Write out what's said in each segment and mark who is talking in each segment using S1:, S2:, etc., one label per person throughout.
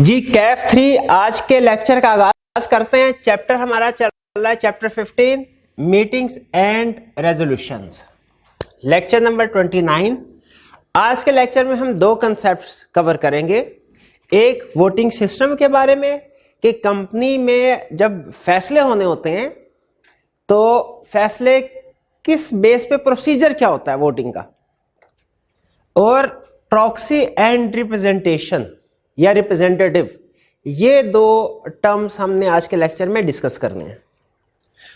S1: जी कैफ 3 आज के लेक्चर का आगाज करते हैं। चैप्टर हमारा चल रहा है chapter 15 meetings and resolutions, lecture number 29। आज के लेक्चर में हम दो कंसेप्ट्स कवर करेंगे। एक वोटिंग सिस्टम के बारे में कि कंपनी में जब फैसले होने होते हैं तो फैसले किस बेस पे, प्रोसीजर क्या होता है वोटिंग का, और प्रॉक्सी एंड रिप्रेजेंटेशन या रिप्रेजेंटेटिव, ये दो टर्म्स हमने आज के लेक्चर में डिस्कस करने हैं।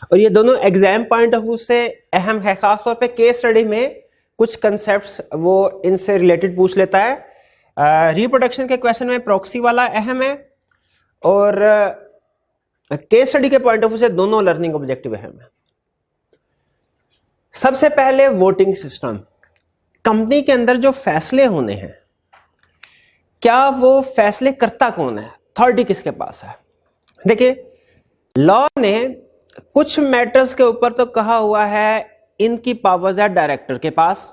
S1: और ये दोनों एग्जाम पॉइंट ऑफ व्यू से अहम है। खासतौर पे केस स्टडी में कुछ कंसेप्ट्स वो इनसे रिलेटेड पूछ लेता है। रिप्रोडक्शन के क्वेश्चन में प्रॉक्सी वाला अहम है और केस स्टडी के पॉइंट ऑफ व्यू से दोनों लर्निंग ऑब्जेक्टिव अहम है। सबसे पहले वोटिंग सिस्टम। कंपनी के अंदर जो फैसले होने हैं, क्या वो फैसले करता कौन है, अथॉरिटी किसके पास है। देखिए, लॉ ने कुछ मैटर्स के ऊपर तो कहा हुआ है इनकी पावर्स है डायरेक्टर के पास,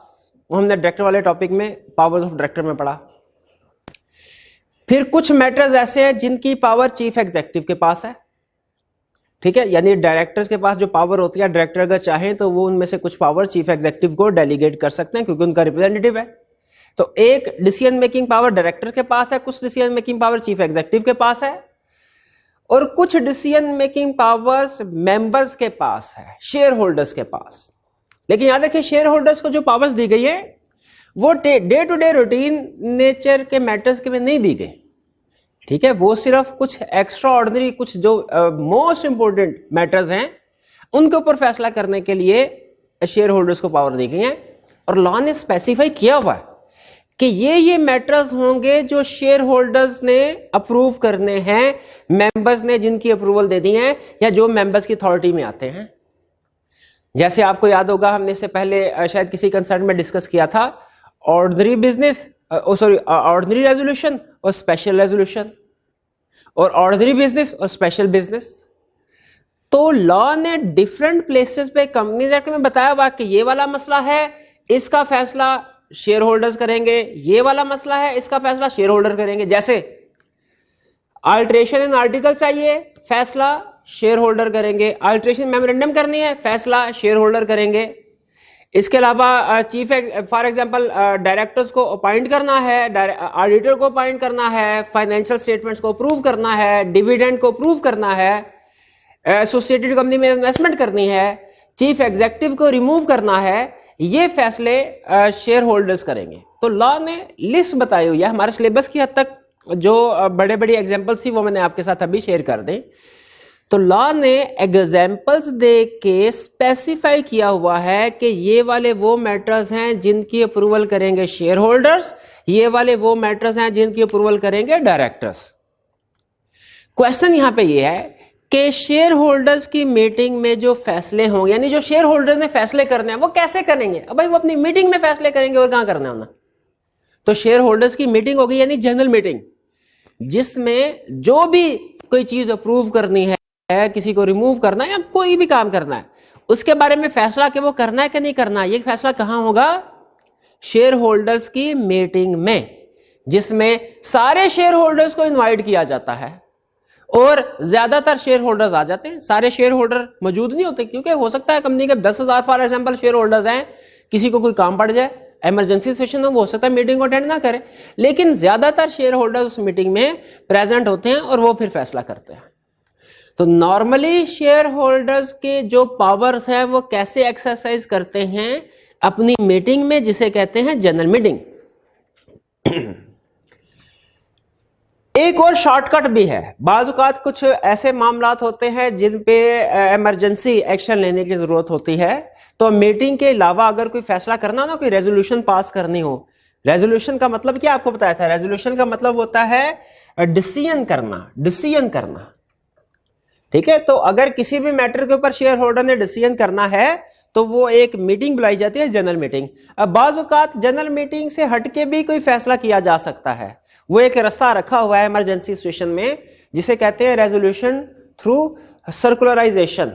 S1: वो हमने डायरेक्टर वाले टॉपिक में पावर्स ऑफ डायरेक्टर में पढ़ा। फिर कुछ मैटर्स ऐसे हैं जिनकी पावर चीफ एग्जीक्यूटिव के पास है, ठीक है, यानी डायरेक्टर्स के पास जो पावर होती है, डायरेक्टर अगर चाहें तो वो उनमें से कुछ पावर चीफ एग्जीक्यूटिव को डेलीगेट कर सकते हैं क्योंकि उनका रिप्रेजेंटेटिव है। तो एक डिसीजन मेकिंग पावर डायरेक्टर के पास है, कुछ decision making power chief executive के पास है, और कुछ डिसीजन मेकिंग पावर्स मेंबर्स के पास है, शेयर होल्डर्स के पास। लेकिन याद रखिए, शेयर होल्डर्स को जो पावर्स दी गई है वो day to day routine nature के मैटर्स के में नहीं दी गई, ठीक है। वो सिर्फ कुछ एक्स्ट्रा ऑर्डिनरी, कुछ जो मोस्ट इंपोर्टेंट मैटर्स हैं उनके ऊपर फैसला करने के लिए शेयर होल्डर्स को पावर दी गई है। और लॉ ने स्पेसिफाई किया हुआ है कि ये मैटर्स होंगे जो शेयर होल्डर्स ने अप्रूव करने हैं, मेंबर्स ने जिनकी अप्रूवल दे दी है, या जो मेंबर्स की अथॉरिटी में आते हैं। जैसे आपको याद होगा, हमने इससे पहले शायद किसी कंसर्न में डिस्कस किया था ऑर्डिनरी बिजनेस, ऑर्डिनरी रेजोल्यूशन और स्पेशल रेजोल्यूशन, और ऑर्डिनरी बिजनेस और स्पेशल बिजनेस। तो लॉ ने डिफरेंट प्लेसेस पे कंपनीज एक्ट में बताया हुआ कि ये वाला मसला है, इसका फैसला शेयर होल्डर्स करेंगे, ये वाला मसला है, इसका फैसला शेयर होल्डर करेंगे। जैसे अल्टरेशन इन आर्टिकल चाहिए, फैसला शेयर होल्डर करेंगे। अल्टरेशन मेमोरेंडम करनी है, फैसला शेयर होल्डर करेंगे। इसके अलावा चीफ फॉर एग्जांपल डायरेक्टर्स को अपॉइंट करना है, ऑडिटर को अपॉइंट करना है, फाइनेंशियल स्टेटमेंट्स को अप्रूव करना है, डिविडेंड को अप्रूव करना है, एसोसिएटेड कंपनी में इन्वेस्टमेंट करनी है, चीफ एग्जीक्यूटिव को रिमूव करना है, ये फैसले शेयर होल्डर्स करेंगे। तो लॉ ने लिस्ट बताई हुई है। हमारे सिलेबस की हद तक जो बड़े बड़ी एग्जांपल्स थी वो मैंने आपके साथ अभी शेयर कर दी। तो लॉ ने एग्जांपल्स दे के स्पेसिफाई किया हुआ है कि ये वाले वो मैटर्स हैं जिनकी अप्रूवल करेंगे शेयर होल्डर्स, ये वाले वो मैटर्स हैं जिनकी अप्रूवल करेंगे डायरेक्टर्स। क्वेश्चन यहां पे ये है कि शेयर होल्डर्स की मीटिंग में जो फैसले होंगे, यानी जो शेयर होल्डर्स ने फैसले करने हैं, वो कैसे करेंगे। अब भाई वो अपनी मीटिंग में फैसले करेंगे और कहां करना है उन्हें। तो शेयर होल्डर्स की मीटिंग होगी, यानी जनरल मीटिंग, जिसमें जो भी कोई चीज अप्रूव करनी है, किसी को रिमूव करना है या कोई भी काम करना है, उसके बारे में फैसला कि वो करना है कि नहीं करना, ये फैसला कहां होगा, शेयर होल्डर्स की मीटिंग में, जिसमें सारे शेयर होल्डर्स को इनवाइट किया जाता है और ज्यादातर शेयर होल्डर्स आ जाते हैं। सारे शेयर होल्डर मौजूद नहीं होते क्योंकि हो सकता है कंपनी के 10,000 फॉर एग्जांपल शेयर होल्डर्स हैं, किसी को कोई काम पड़ जाए, इमरजेंसी सिचुएशन हो सकता है मीटिंग को अटेंड ना करे, लेकिन ज्यादातर शेयर होल्डर्स उस मीटिंग में प्रेजेंट होते हैं और वो फिर फैसला करते हैं। तो नॉर्मली शेयर होल्डर्स के जो पावर्स हैं वो कैसे एक्सरसाइज करते हैं, अपनी मीटिंग में, जिसे कहते हैं जनरल मीटिंग। एक और शॉर्टकट भी है। बाज़ औक़ात कुछ ऐसे मामलात होते हैं जिन पे इमरजेंसी एक्शन लेने की जरूरत होती है, तो मीटिंग के अलावा अगर कोई फैसला करना हो ना, कोई रेजोल्यूशन पास करनी हो, रेजोल्यूशन का मतलब क्या आपको बताया था, रेजोल्यूशन का मतलब होता है डिसीजन करना, ठीक है। तो अगर किसी भी मैटर के ऊपर शेयर होल्डर ने डिसीजन करना है तो वो एक मीटिंग बुलाई जाती है, जनरल मीटिंग। अब बाज़ औक़ात जनरल मीटिंग से हटके भी कोई फैसला किया जा सकता है, वो एक रास्ता रखा हुआ है इमरजेंसी सिचुएशन में, जिसे कहते हैं रेजोल्यूशन थ्रू सर्कुलराइजेशन,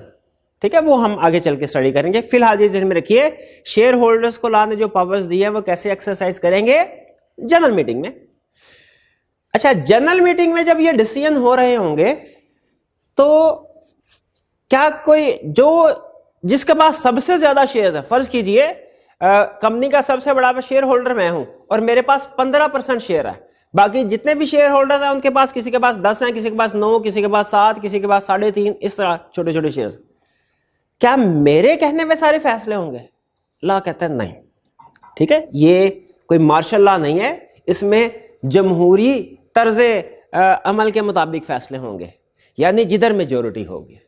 S1: ठीक है। वो हम आगे चल के स्टडी करेंगे। फिलहाल ये ध्यान में रखिए, शेयर होल्डर्स को लॉ ने जो पावर्स दी है वो कैसे एक्सरसाइज करेंगे, जनरल मीटिंग में। अच्छा, जनरल मीटिंग में जब ये डिसीजन हो रहे होंगे तो क्या कोई जो जिसके पास सबसे ज्यादा शेयर्स है, फर्ज कीजिए कंपनी का सबसे बड़ा शेयर होल्डर मैं हूं और मेरे पास 15% शेयर है, बाकी जितने भी शेयर होल्डर्स हैं उनके पास, किसी के पास 10 हैं, किसी के पास 9, किसी के पास 7, किसी के पास 3.5, इस तरह छोटे छोटे शेयर्स, क्या मेरे कहने पे सारे फैसले होंगे? लॉ कहता है नहीं। ठीक है, ये कोई मार्शल लॉ नहीं है, इसमें जमहूरी तर्जे अमल के मुताबिक फैसले होंगे, यानी जिधर मेजोरिटी होगी।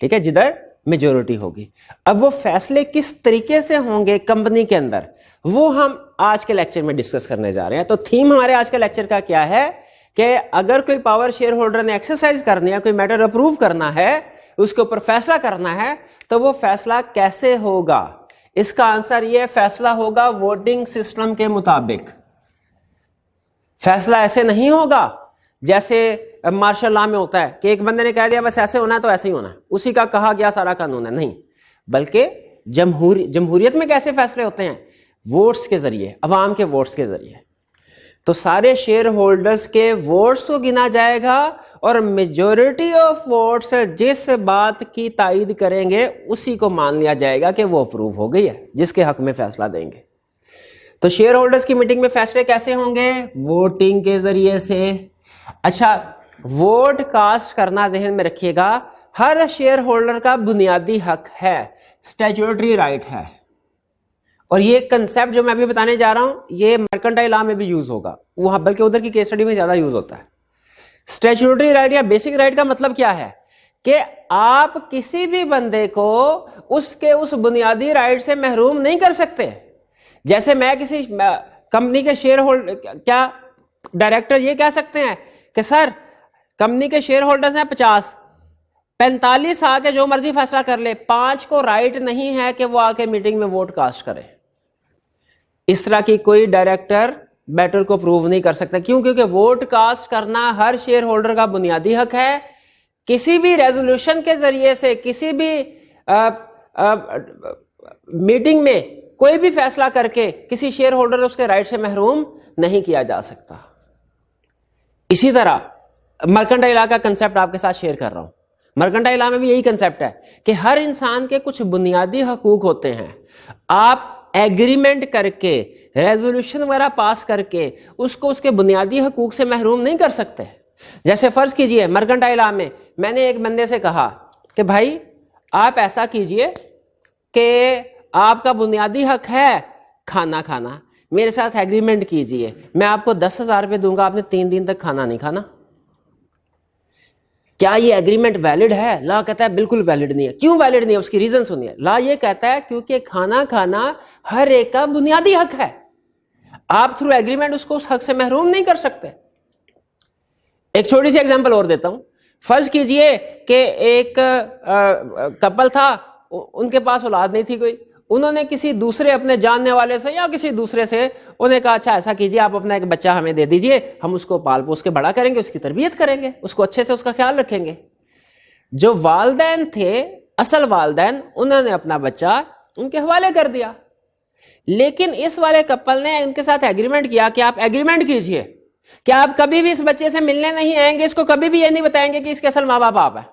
S1: ठीक है, जिधर मेजोरिटी होगी। अब वो फैसले किस तरीके से होंगे कंपनी के अंदर, वो हम आज के लेक्चर में डिस्कस करने जा रहे हैं। तो थीम हमारे आज के लेक्चर का क्या है कि अगर कोई पावर शेयर होल्डर ने एक्सरसाइज करनी है, कोई मैटर अप्रूव करना है, उसके ऊपर फैसला करना है, तो वो फैसला कैसे होगा? इसका आंसर ये फैसला होगा वोटिंग सिस्टम के मुताबिक। फैसला ऐसे नहीं होगा जैसे मार्शल लॉ में होता है कि एक बंदे ने कह दिया बस ऐसे होना है तो ऐसे ही होना है, उसी का कहा गया सारा कानून है। नहीं, बल्कि जमहूरियत में कैसे फैसले होते हैं? वोट्स के जरिए, अवाम के वोट्स के जरिए। तो सारे शेयर होल्डर्स के वोट्स को गिना जाएगा और मेजॉरिटी ऑफ वोट्स जिस बात की तायीद करेंगे उसी को मान लिया जाएगा कि वो अप्रूव हो गई है, जिसके हक में फैसला देंगे। तो शेयर होल्डर्स की मीटिंग में फैसले कैसे होंगे? वोटिंग के जरिए से। अच्छा, वोट कास्ट करना जहन में रखिएगा, हर शेयर होल्डर का बुनियादी हक है, स्टैट्यूटरी राइट है। और ये कंसेप्ट जो मैं अभी बताने जा रहा हूं ये मर्केंटाइल लॉ में भी यूज होगा, वहां बल्कि उधर की केस स्टडी में ज्यादा यूज होता है। स्टैट्यूटरी राइट या बेसिक राइट का मतलब क्या है कि आप किसी भी बंदे को उसके उस बुनियादी राइट से महरूम नहीं कर सकते। जैसे मैं किसी कंपनी के शेयर होल्डर, क्या डायरेक्टर ये कह सकते हैं कि सर कंपनी के शेयर होल्डर्स हैं 50, 45 आके जो मर्जी फैसला कर ले, 5 को राइट नहीं है कि वो आके मीटिंग में वोट कास्ट करे। इस तरह की कोई डायरेक्टर मैटर को प्रूव नहीं कर सकता। क्यों? क्योंकि वोट कास्ट करना हर शेयर होल्डर का बुनियादी हक है। किसी भी रेजोल्यूशन के जरिए से किसी भी मीटिंग में कोई भी फैसला करके किसी शेयर होल्डर उसके राइट से महरूम नहीं किया जा सकता। इसी तरह मर्केंटाइल लॉ का कंसेप्ट आपके साथ शेयर कर रहा हूं। मर्केंटाइल लॉ में भी यही कंसेप्ट है कि हर इंसान के कुछ बुनियादी हकूक होते हैं। आप एग्रीमेंट करके, रेजोल्यूशन वगैरह पास करके उसको उसके बुनियादी हकूक से महरूम नहीं कर सकते। जैसे फर्ज कीजिए मर्केंटाइल लॉ में मैंने एक बंदे से कहा कि भाई आप ऐसा कीजिए कि आपका बुनियादी हक है खाना खाना, मेरे साथ एग्रीमेंट कीजिए, मैं आपको 10,000 रुपये दूंगा, आपने 3 दिन तक खाना नहीं खाना। क्या ये एग्रीमेंट वैलिड है? लॉ कहता है बिल्कुल वैलिड नहीं है। क्यों वैलिड नहीं है? उसकी रीजन सुनिए। लॉ ये कहता है क्योंकि खाना खाना हर एक का बुनियादी हक है, आप थ्रू एग्रीमेंट उसको उस हक से महरूम नहीं कर सकते। एक छोटी सी एग्जांपल और देता हूं। फर्ज कीजिए कि एक कपल था, उनके पास औलाद नहीं थी कोई, उन्होंने किसी दूसरे अपने जानने वाले से या किसी दूसरे से उन्हें कहा अच्छा ऐसा कीजिए आप अपना एक बच्चा हमें दे दीजिए, हम उसको पाल पोस के बड़ा करेंगे, उसकी तरबियत करेंगे, उसको अच्छे से उसका ख्याल रखेंगे। जो वालिदैन थे, असल वालिदैन, उन्होंने अपना बच्चा उनके हवाले कर दिया। लेकिन इस वाले कपल ने उनके साथ एग्रीमेंट किया कि आप एग्रीमेंट कीजिए कि आप कभी भी इस बच्चे से मिलने नहीं आएंगे, इसको कभी भी ये नहीं बताएंगे कि इसके असल माँ बाप आप है।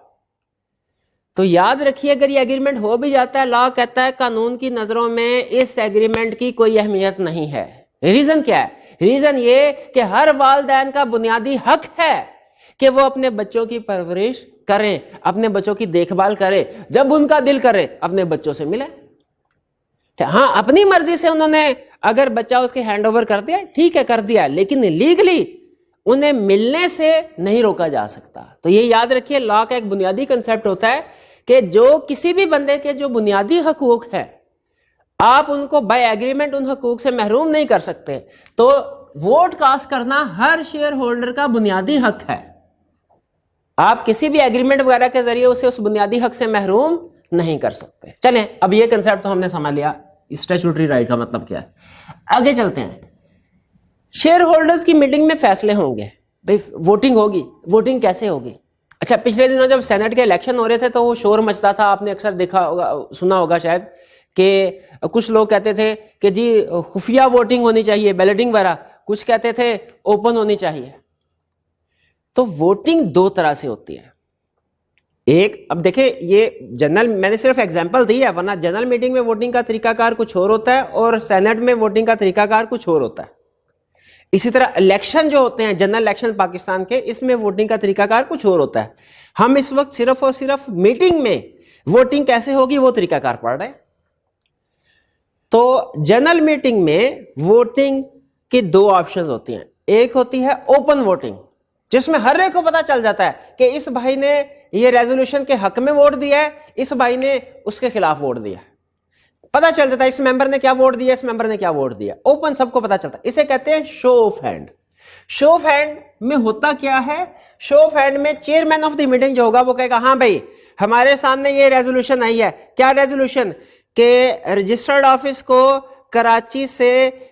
S1: तो याद रखिए अगर ये एग्रीमेंट हो भी जाता है, लॉ कहता है कानून की नजरों में इस एग्रीमेंट की कोई अहमियत नहीं है। रीजन क्या है? रीजन ये कि हर वालिदैन का बुनियादी हक है कि वो अपने बच्चों की परवरिश करें, अपने बच्चों की देखभाल करें, जब उनका दिल करे अपने बच्चों से मिले। हाँ, अपनी मर्जी से उन्होंने अगर बच्चा उसके हैंड ओवर कर दिया, ठीक है कर दिया, लेकिन लीगली उन्हें मिलने से नहीं रोका जा सकता। तो ये याद रखिए, लॉ का एक बुनियादी कंसेप्ट होता है कि जो किसी भी बंदे के जो बुनियादी हकूक है, आप उनको बाय एग्रीमेंट उन हकूक से महरूम नहीं कर सकते। तो वोट कास्ट करना हर शेयर होल्डर का बुनियादी हक है। आप किसी भी एग्रीमेंट वगैरह के जरिए उसे उस बुनियादी हक से महरूम नहीं कर सकते। चलें, अब ये कंसेप्ट तो हमने समझ लिया, स्टैट्यूटरी राइट का मतलब क्या है। आगे चलते हैं। शेयर होल्डर्स की मीटिंग में फैसले होंगे, भाई वोटिंग होगी। वोटिंग कैसे होगी? अच्छा, पिछले दिनों जब सेनेट के इलेक्शन हो रहे थे तो वो शोर मचता था, आपने अक्सर देखा होगा, सुना होगा शायद, कि कुछ लोग कहते थे कि जी खुफिया वोटिंग होनी चाहिए, बैलेटिंग वगैरह, कुछ कहते थे ओपन होनी चाहिए। तो वोटिंग दो तरह से होती है। एक, अब देखिए ये जनरल, मैंने सिर्फ एग्जांपल दी है, वरना जनरल मीटिंग में वोटिंग का तरीकाकार कुछ और होता है और सेनेट में वोटिंग का तरीकाकार कुछ और होता है। इसी तरह इलेक्शन जो होते हैं, जनरल इलेक्शन पाकिस्तान के, इसमें वोटिंग का तरीकाकार कुछ और होता है। हम इस वक्त सिर्फ और सिर्फ मीटिंग में वोटिंग कैसे होगी वो तरीकाकार पढ़ रहे हैं। तो जनरल मीटिंग में वोटिंग की दो ऑप्शंस होती हैं। एक होती है ओपन वोटिंग, जिसमें हर एक को पता चल जाता है कि इस भाई ने ये रेजोल्यूशन के हक में वोट दिया है, इस भाई ने उसके खिलाफ वोट दिया है। पता चल जाता है इस मेंबर ने क्या वोट दिया, इस मेंबर ने क्या वोट दिया। ओपन, सबको पता चलता है। इसे कहते हैं show of hand. Show of hand में होता क्या है? शो ऑफ हैंड में चेयरमैन ऑफ द मीटिंग जो होगा वो कहेगा हाँ भाई हमारे सामने ये रेजोल्यूशन आई है। क्या रेजोल्यूशन? के रजिस्टर्ड ऑफिस को कराची से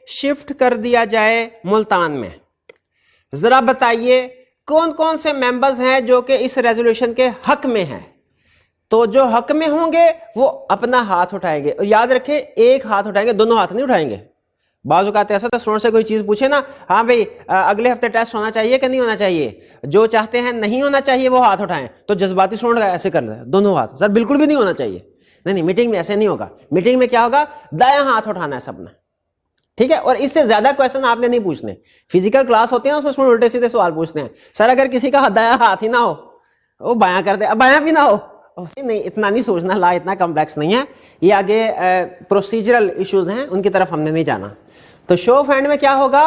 S1: शिफ्ट कर दिया जाए मुल्तान में। जरा बताइए कौन कौन से मेंबर्स हैं जो कि इस रेजोल्यूशन के हक में हैं। तो जो हक में होंगे वो अपना हाथ उठाएंगे, और याद रखें एक हाथ उठाएंगे, दोनों हाथ नहीं उठाएंगे। बाजू का ऐसा था, स्टूडेंट से कोई चीज पूछे ना, हाँ भाई अगले हफ्ते टेस्ट होना चाहिए कि नहीं होना चाहिए, जो चाहते हैं नहीं होना चाहिए वो हाथ उठाएं। तो जज्बाती स्टूडेंट ऐसे कर रहे हैं, दोनों हाथ, सर बिल्कुल भी नहीं होना चाहिए। नहीं, मीटिंग में ऐसे नहीं होगा। मीटिंग में क्या होगा? दायां हाथ उठाना है सबने, ठीक है। और इससे ज्यादा क्वेश्चन आपने नहीं पूछने। फिजिकल क्लास होती है ना, उसमें उल्टे सीधे सवाल पूछते हैं। सर अगर किसी का दायां हाथ ही ना हो वो बायां कर दे, अब बायां भी ना हो, नहीं इतना नहीं सोचना, ला इतना कॉम्प्लेक्स नहीं है ये, आगे प्रोसीजरल इश्यूज हैं उनकी तरफ हमने नहीं जाना। तो शो ऑफ हैंड में क्या होगा?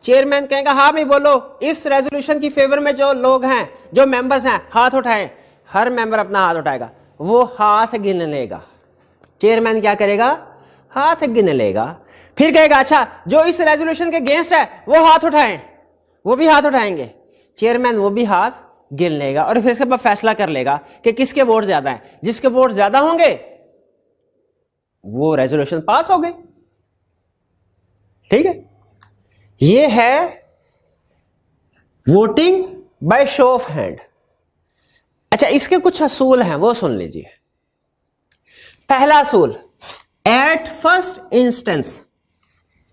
S1: चेयरमैन कहेगा हाँ भाई बोलो, इस रेजोल्यूशन की फेवर में जो लोग हैं, जो मेंबर्स हैं, हाथ उठाएं। हर मेंबर अपना हाथ उठाएगा, वो हाथ गिन लेगा। चेयरमैन क्या करेगा? हाथ गिन लेगा। फिर कहेगा अच्छा जो इस रेजोल्यूशन के अगेंस्ट है वो हाथ उठाएं, वो भी हाथ उठाएंगे। चेयरमैन वो भी हाथ गिन लेगा और फिर इसके बाद फैसला कर लेगा कि किसके वोट ज्यादा हैं। जिसके वोट ज्यादा होंगे वो रेजोल्यूशन पास हो गई, ठीक है। ये है voting by show of hand. अच्छा, इसके कुछ असूल हैं, वो सुन लीजिए। पहला असूल, at first instance,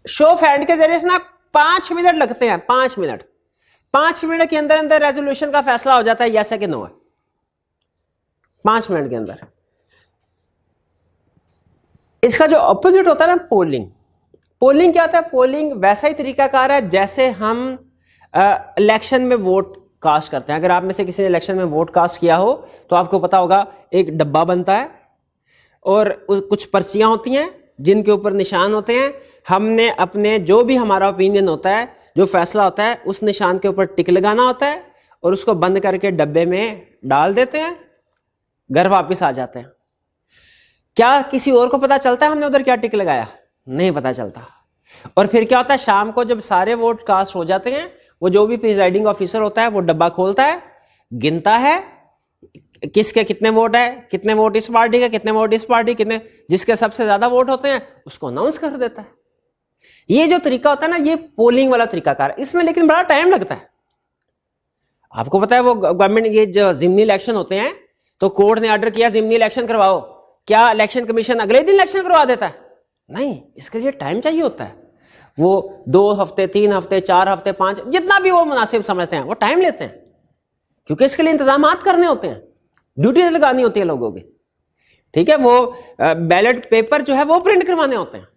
S1: show of hand के जरिए से ना 5 मिनट लगते हैं, 5 मिनट। 5 मिनट के अंदर अंदर रेजोल्यूशन का फैसला हो जाता है यस है कि नो है, 5 मिनट के अंदर। इसका जो ऑपोजिट होता है ना, पोलिंग। पोलिंग क्या होता है? पोलिंग वैसा ही तरीकाकार है जैसे हम इलेक्शन में वोट कास्ट करते हैं। अगर आप में से किसी ने इलेक्शन में वोट कास्ट किया हो तो आपको पता होगा एक डब्बा बनता है और कुछ पर्चियां होती हैं जिनके ऊपर निशान होते हैं। हमने अपने जो भी हमारा ओपिनियन होता है, जो फैसला होता है, उस निशान के ऊपर टिक लगाना होता है और उसको बंद करके डब्बे में डाल देते हैं, घर वापस आ जाते हैं। क्या किसी और को पता चलता है हमने उधर क्या टिक लगाया? नहीं पता चलता। और फिर क्या होता है, शाम को जब सारे वोट कास्ट हो जाते हैं, वो जो भी प्रिजाइडिंग ऑफिसर होता है वो डब्बा खोलता है, गिनता है किसके कितने वोट है, कितने वोट इस पार्टी के, कितने वोट इस पार्टी, कितने, जिसके सबसे ज्यादा वोट होते हैं उसको अनाउंस कर देता है। ये जो तरीका होता है ना, ये पोलिंग वाला तरीकाकार है। इसमें लेकिन बड़ा टाइम लगता है। आपको पता है वो गवर्नमेंट, ये जो जिमनी इलेक्शन होते हैं तो कोर्ट ने ऑर्डर किया जिमनी इलेक्शन करवाओ, क्या इलेक्शन कमीशन अगले दिन इलेक्शन करवा देता है? नहीं, इसके लिए टाइम चाहिए होता है। वो 2 हफ्ते, 3 हफ्ते, 4 हफ्ते, 5, जितना भी वो मुनासिब समझते हैं वो टाइम लेते हैं, क्योंकि इसके लिए इंतजाम करने होते हैं, ड्यूटीज लगानी होती है लोगों की, ठीक है। वो बैलेट पेपर जो है वो प्रिंट करवाने होते हैं।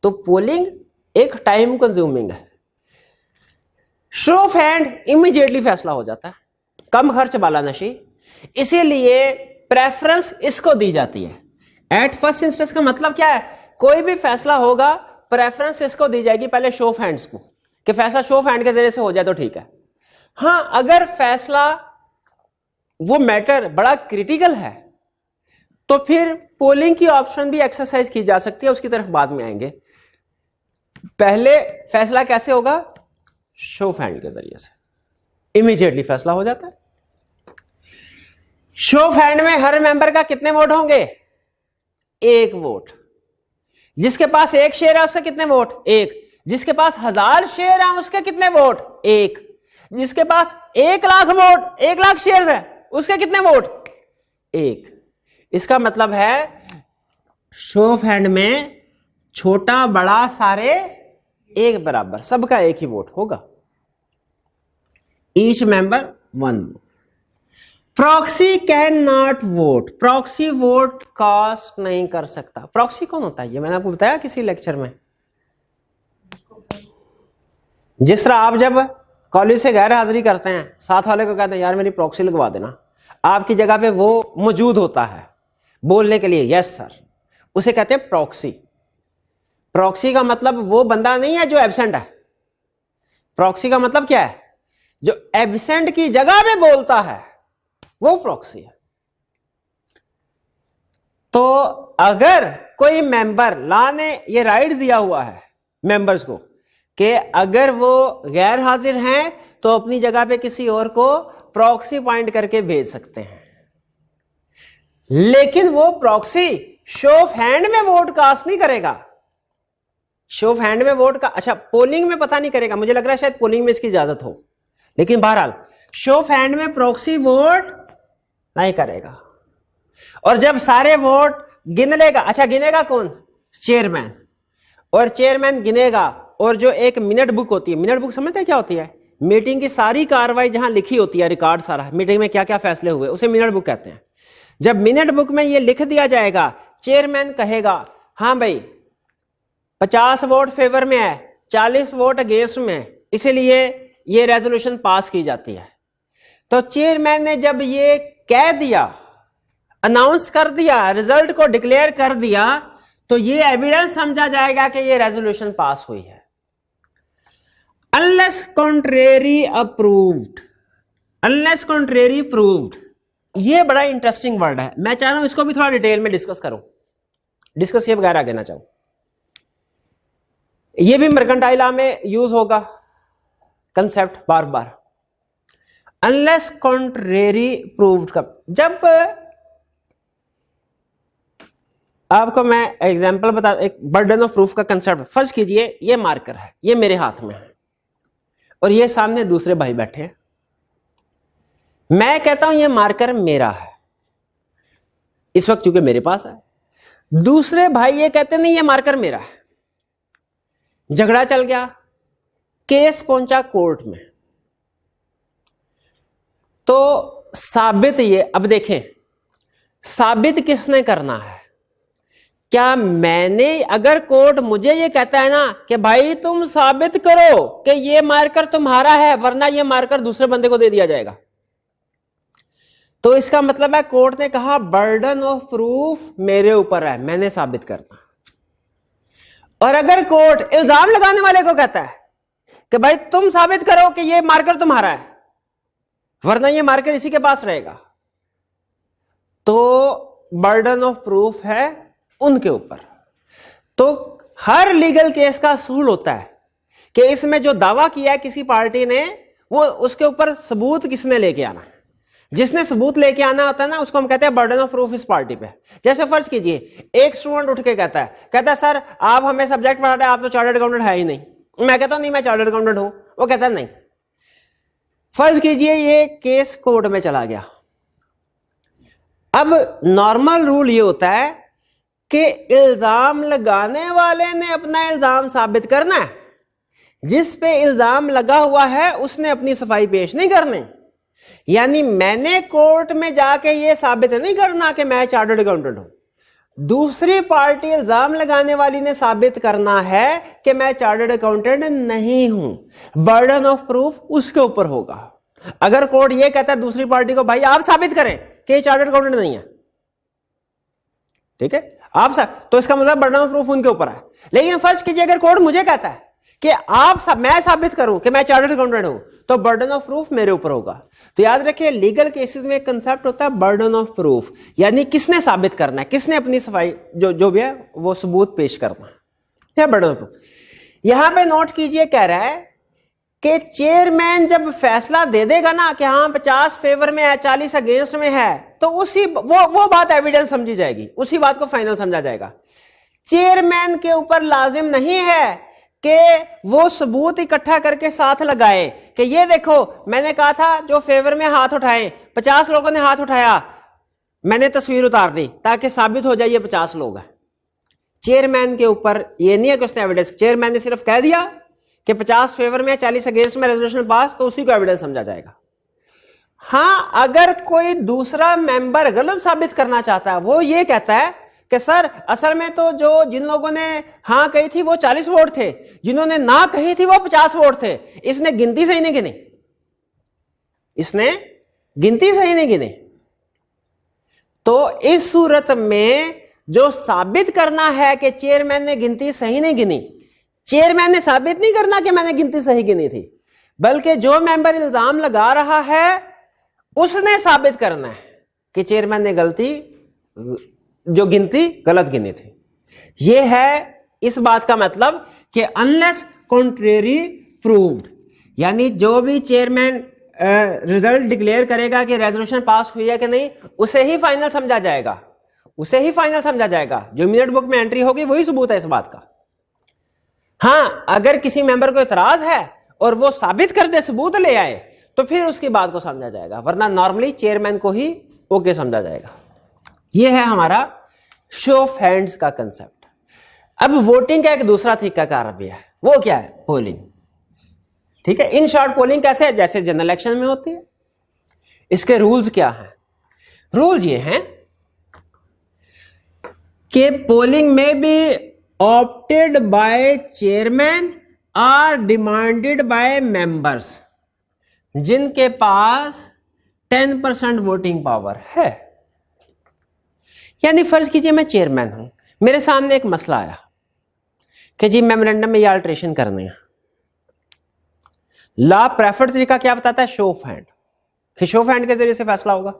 S1: तो पोलिंग एक टाइम कंज्यूमिंग है। शो ऑफ हैंड इमीडिएटली फैसला हो जाता है, कम खर्च वाला नशी, इसीलिए प्रेफरेंस इसको दी जाती है। एट फर्स्ट इंस्टेंस का मतलब क्या है? कोई भी फैसला होगा प्रेफरेंस इसको दी जाएगी, पहले शो ऑफ हैंड्स को, कि फैसला शो ऑफ हैंड के जरिए से हो जाए तो ठीक है। हां, अगर फैसला वो मैटर बड़ा क्रिटिकल है तो फिर पोलिंग की ऑप्शन भी एक्सरसाइज की जा सकती है, उसकी तरफ बाद में आएंगे। पहले फैसला कैसे होगा? शो ऑफ हैंड के जरिए से इमीडिएटली फैसला हो जाता है। शो ऑफ हैंड में हर मेंबर का कितने वोट होंगे? 1 वोट। जिसके पास 1 शेयर है उसके कितने वोट? 1। जिसके पास 1000 शेयर है उसके कितने वोट? 1। जिसके पास 1 लाख वोट, 1 लाख शेयर है, उसके कितने वोट? 1। इसका मतलब है शो ऑफ हैंड में छोटा बड़ा सारे एक बराबर, सबका एक ही वोट होगा। Each member one vote. Proxy cannot vote वोट, प्रॉक्सी वोट कास्ट नहीं कर सकता। प्रॉक्सी कौन होता है, ये मैंने आपको बताया किसी लेक्चर में। जिस तरह आप जब कॉलेज से गैर हाजिरी करते हैं, साथ वाले को कहते हैं यार मेरी प्रॉक्सी लगवा देना, आपकी जगह पे वो मौजूद होता है बोलने के लिए, यस सर, उसे कहते हैं प्रॉक्सी। प्रॉक्सी का मतलब वो बंदा नहीं है जो एब्सेंट है। प्रॉक्सी का मतलब क्या है, जो एब्सेंट की जगह पे बोलता है वो प्रॉक्सी है। तो अगर कोई मेंबर, लॉ ने ये राइट दिया हुआ है मेंबर्स को कि अगर वो गैर हाजिर हैं तो अपनी जगह पे किसी और को प्रॉक्सी पॉइंट करके भेज सकते हैं, लेकिन वो प्रॉक्सी शो ऑफ हैंड में वोट कास्ट नहीं करेगा। शो ऑफ हैंड में वोट का, अच्छा पोलिंग में पता नहीं करेगा, मुझे लग रहा है शायद पोलिंग में इसकी इजाजत हो, लेकिन बहरहाल शो ऑफ हैंड में प्रॉक्सी वोट नहीं करेगा। और जब सारे वोट गिन लेगा, अच्छा गिनेगा कौन, चेयरमैन, और चेयरमैन गिनेगा, और जो एक मिनट बुक होती है, मिनट बुक समझते हैं क्या होती है, मीटिंग की सारी कार्रवाई जहां लिखी होती है, रिकॉर्ड सारा, मीटिंग में क्या क्या फैसले हुए, उसे मिनट बुक कहते हैं। जब मिनट बुक में ये लिख दिया जाएगा, चेयरमैन कहेगा हाँ भाई 50 वोट फेवर में है, 40 वोट अगेंस्ट में, इसीलिए ये रेजोल्यूशन पास की जाती है। तो चेयरमैन ने जब ये कह दिया, अनाउंस कर दिया, रिजल्ट को डिक्लेयर कर दिया, तो ये एविडेंस समझा जाएगा कि ये रेजोल्यूशन पास हुई है। Unless contrary approved, unless contrary proved, ये बड़ा इंटरेस्टिंग वर्ड है, मैं चाह रहा हूं इसको भी थोड़ा डिटेल में डिस्कस करूं, डिस्कस किए बगैर आगे ना चाहूं। ये भी मर्केंटाइल लॉ में यूज होगा कंसेप्ट बार बार। अनलेस कॉन्ट्रेरी प्रूव्ड का, जब आपको मैं एग्जांपल बता, एक बर्डन ऑफ प्रूफ का कंसेप्ट, फर्ज कीजिए ये मार्कर है, ये मेरे हाथ में है और ये सामने दूसरे भाई बैठे हैं। मैं कहता हूं ये मार्कर मेरा है इस वक्त चूंकि मेरे पास है, दूसरे भाई ये कहते नहीं ये मार्कर मेरा है। झगड़ा चल गया, केस पहुंचा कोर्ट में, तो साबित ये, अब देखें साबित किसने करना है, क्या मैंने, अगर कोर्ट मुझे ये कहता है ना कि भाई तुम साबित करो कि ये मार्कर तुम्हारा है वरना ये मार्कर दूसरे बंदे को दे दिया जाएगा, तो इसका मतलब है कोर्ट ने कहा बर्डन ऑफ प्रूफ मेरे ऊपर है, मैंने साबित करना। और अगर कोर्ट इल्जाम लगाने वाले को कहता है कि भाई तुम साबित करो कि ये मार्कर तुम्हारा है वरना ये मार्कर इसी के पास रहेगा, तो बर्डन ऑफ प्रूफ है उनके ऊपर। तो हर लीगल केस का असूल होता है कि इसमें जो दावा किया है किसी पार्टी ने, वो उसके ऊपर सबूत किसने लेके आना है। जिसने सबूत लेके आना होता है ना, उसको हम कहते हैं बर्डन ऑफ प्रूफ इस पार्टी पे। जैसे फर्ज कीजिए एक स्टूडेंट उठ के कहता है सर आप हमें सब्जेक्ट पढ़ाते हैं, आप तो चार्टर्ड अकाउंटेंट है ही नहीं। मैं कहता हूं नहीं मैं चार्टर्ड अकाउंटेंट हूं, वो कहता है नहीं। फर्ज कीजिए ये केस कोर्ट में चला गया। अब नॉर्मल रूल ये होता है कि इल्जाम लगाने वाले ने अपना इल्जाम साबित करना है, जिस पे इल्जाम लगा हुआ है उसने अपनी सफाई पेश नहीं करनी। यानी मैंने कोर्ट में जाके ये साबित नहीं करना कि मैं चार्टर्ड अकाउंटेंट हूं, दूसरी पार्टी इल्जाम लगाने वाली ने साबित करना है कि मैं चार्टर्ड अकाउंटेंट नहीं हूं। बर्डन ऑफ प्रूफ उसके ऊपर होगा। अगर कोर्ट ये कहता है दूसरी पार्टी को भाई आप साबित करें कि चार्टर्ड अकाउंटेंट नहीं है, ठीक है, आप तो इसका मतलब बर्डन ऑफ प्रूफ उनके ऊपर है। लेकिन फर्ज कीजिए अगर कोर्ट मुझे कहता है कि मैं साबित करूं कि मैं चार्टर्ड अकाउंटेंट हूं, तो बर्डन ऑफ प्रूफ मेरे ऊपर होगा। तो याद रखिए लीगल केसेस में एक कंसेप्ट होता है बर्डन ऑफ प्रूफ, यानी किसने साबित करना है, किसने अपनी सफाई जो भी है वो सबूत पेश करना है, बर्डन ऑफ प्रूफ। यहां पे नोट कीजिए, कह रहा है कि चेयरमैन जब फैसला दे देगा ना कि हाँ 50 फेवर में है 40 अगेंस्ट में है, तो उसी वो बात एविडेंस समझी जाएगी, उसी बात को फाइनल समझा जाएगा। चेयरमैन के ऊपर लाजिम नहीं है कि वो सबूत इकट्ठा करके साथ लगाए कि ये देखो मैंने कहा था जो फेवर में हाथ उठाए, 50 लोगों ने हाथ उठाया, मैंने तस्वीर उतार दी ताकि साबित हो जाए ये 50 लोग हैं। चेयरमैन के ऊपर ये नहीं है कि उसने एविडेंस, चेयरमैन ने सिर्फ कह दिया कि 50 फेवर में 40 अगेंस्ट में रेजोल्यूशन पास, तो उसी को एविडेंस समझा जाएगा। हाँ, अगर कोई दूसरा मेंबर गलत साबित करना चाहता है, वो ये कहता है कि सर असल में तो जो जिन लोगों ने हाँ कही थी वो 40 वोट थे, जिन्होंने ना कही थी वो 50 वोट थे, इसने गिनती सही नहीं गिनी, इसने गिनती सही नहीं गिनी। तो इस सूरत में जो साबित करना है कि चेयरमैन ने गिनती सही नहीं गिनी, चेयरमैन ने साबित नहीं करना कि मैंने गिनती सही गिनी थी, बल्कि जो मेंबर इल्जाम लगा रहा है उसने साबित करना है कि चेयरमैन ने जो गिनती गलत गिनी थी। यह है इस बात का मतलब कि अनलेस कॉन्ट्रेरी प्रूव्ड, यानी जो भी चेयरमैन रिजल्ट डिक्लेयर करेगा कि रेजोल्यूशन पास हुई है कि नहीं, उसे ही फाइनल समझा जाएगा, उसे ही फाइनल समझा जाएगा। जो मिनट बुक में एंट्री होगी वही सबूत है इस बात का। हाँ, अगर किसी मेंबर को इतराज है और वो साबित कर दे, सबूत ले आए, तो फिर उसकी बात को समझा जाएगा, वरना नॉर्मली चेयरमैन को ही ओके समझा जाएगा। यह है हमारा शो ऑफ हैंड्स का कंसेप्ट। अब वोटिंग का एक दूसरा तरीकाकार भी है, वो क्या है? पोलिंग। ठीक है, इन शॉर्ट पोलिंग कैसे है? जैसे जनरल इलेक्शन में होती है। इसके रूल्स क्या हैं? रूल्स ये हैं कि पोलिंग में भी opted by chairman or demanded by members जिनके पास 10% वोटिंग पावर है। यानी फर्ज कीजिए मैं चेयरमैन हूं, मेरे सामने एक मसला आया कि जी मेमोरेंडम में ये अल्ट्रेशन करने हैं। लॉ प्रेफर्ड तरीका क्या बताता है? शो ऑफ हैंड, कि शो ऑफ हैंड के जरिए से फैसला होगा।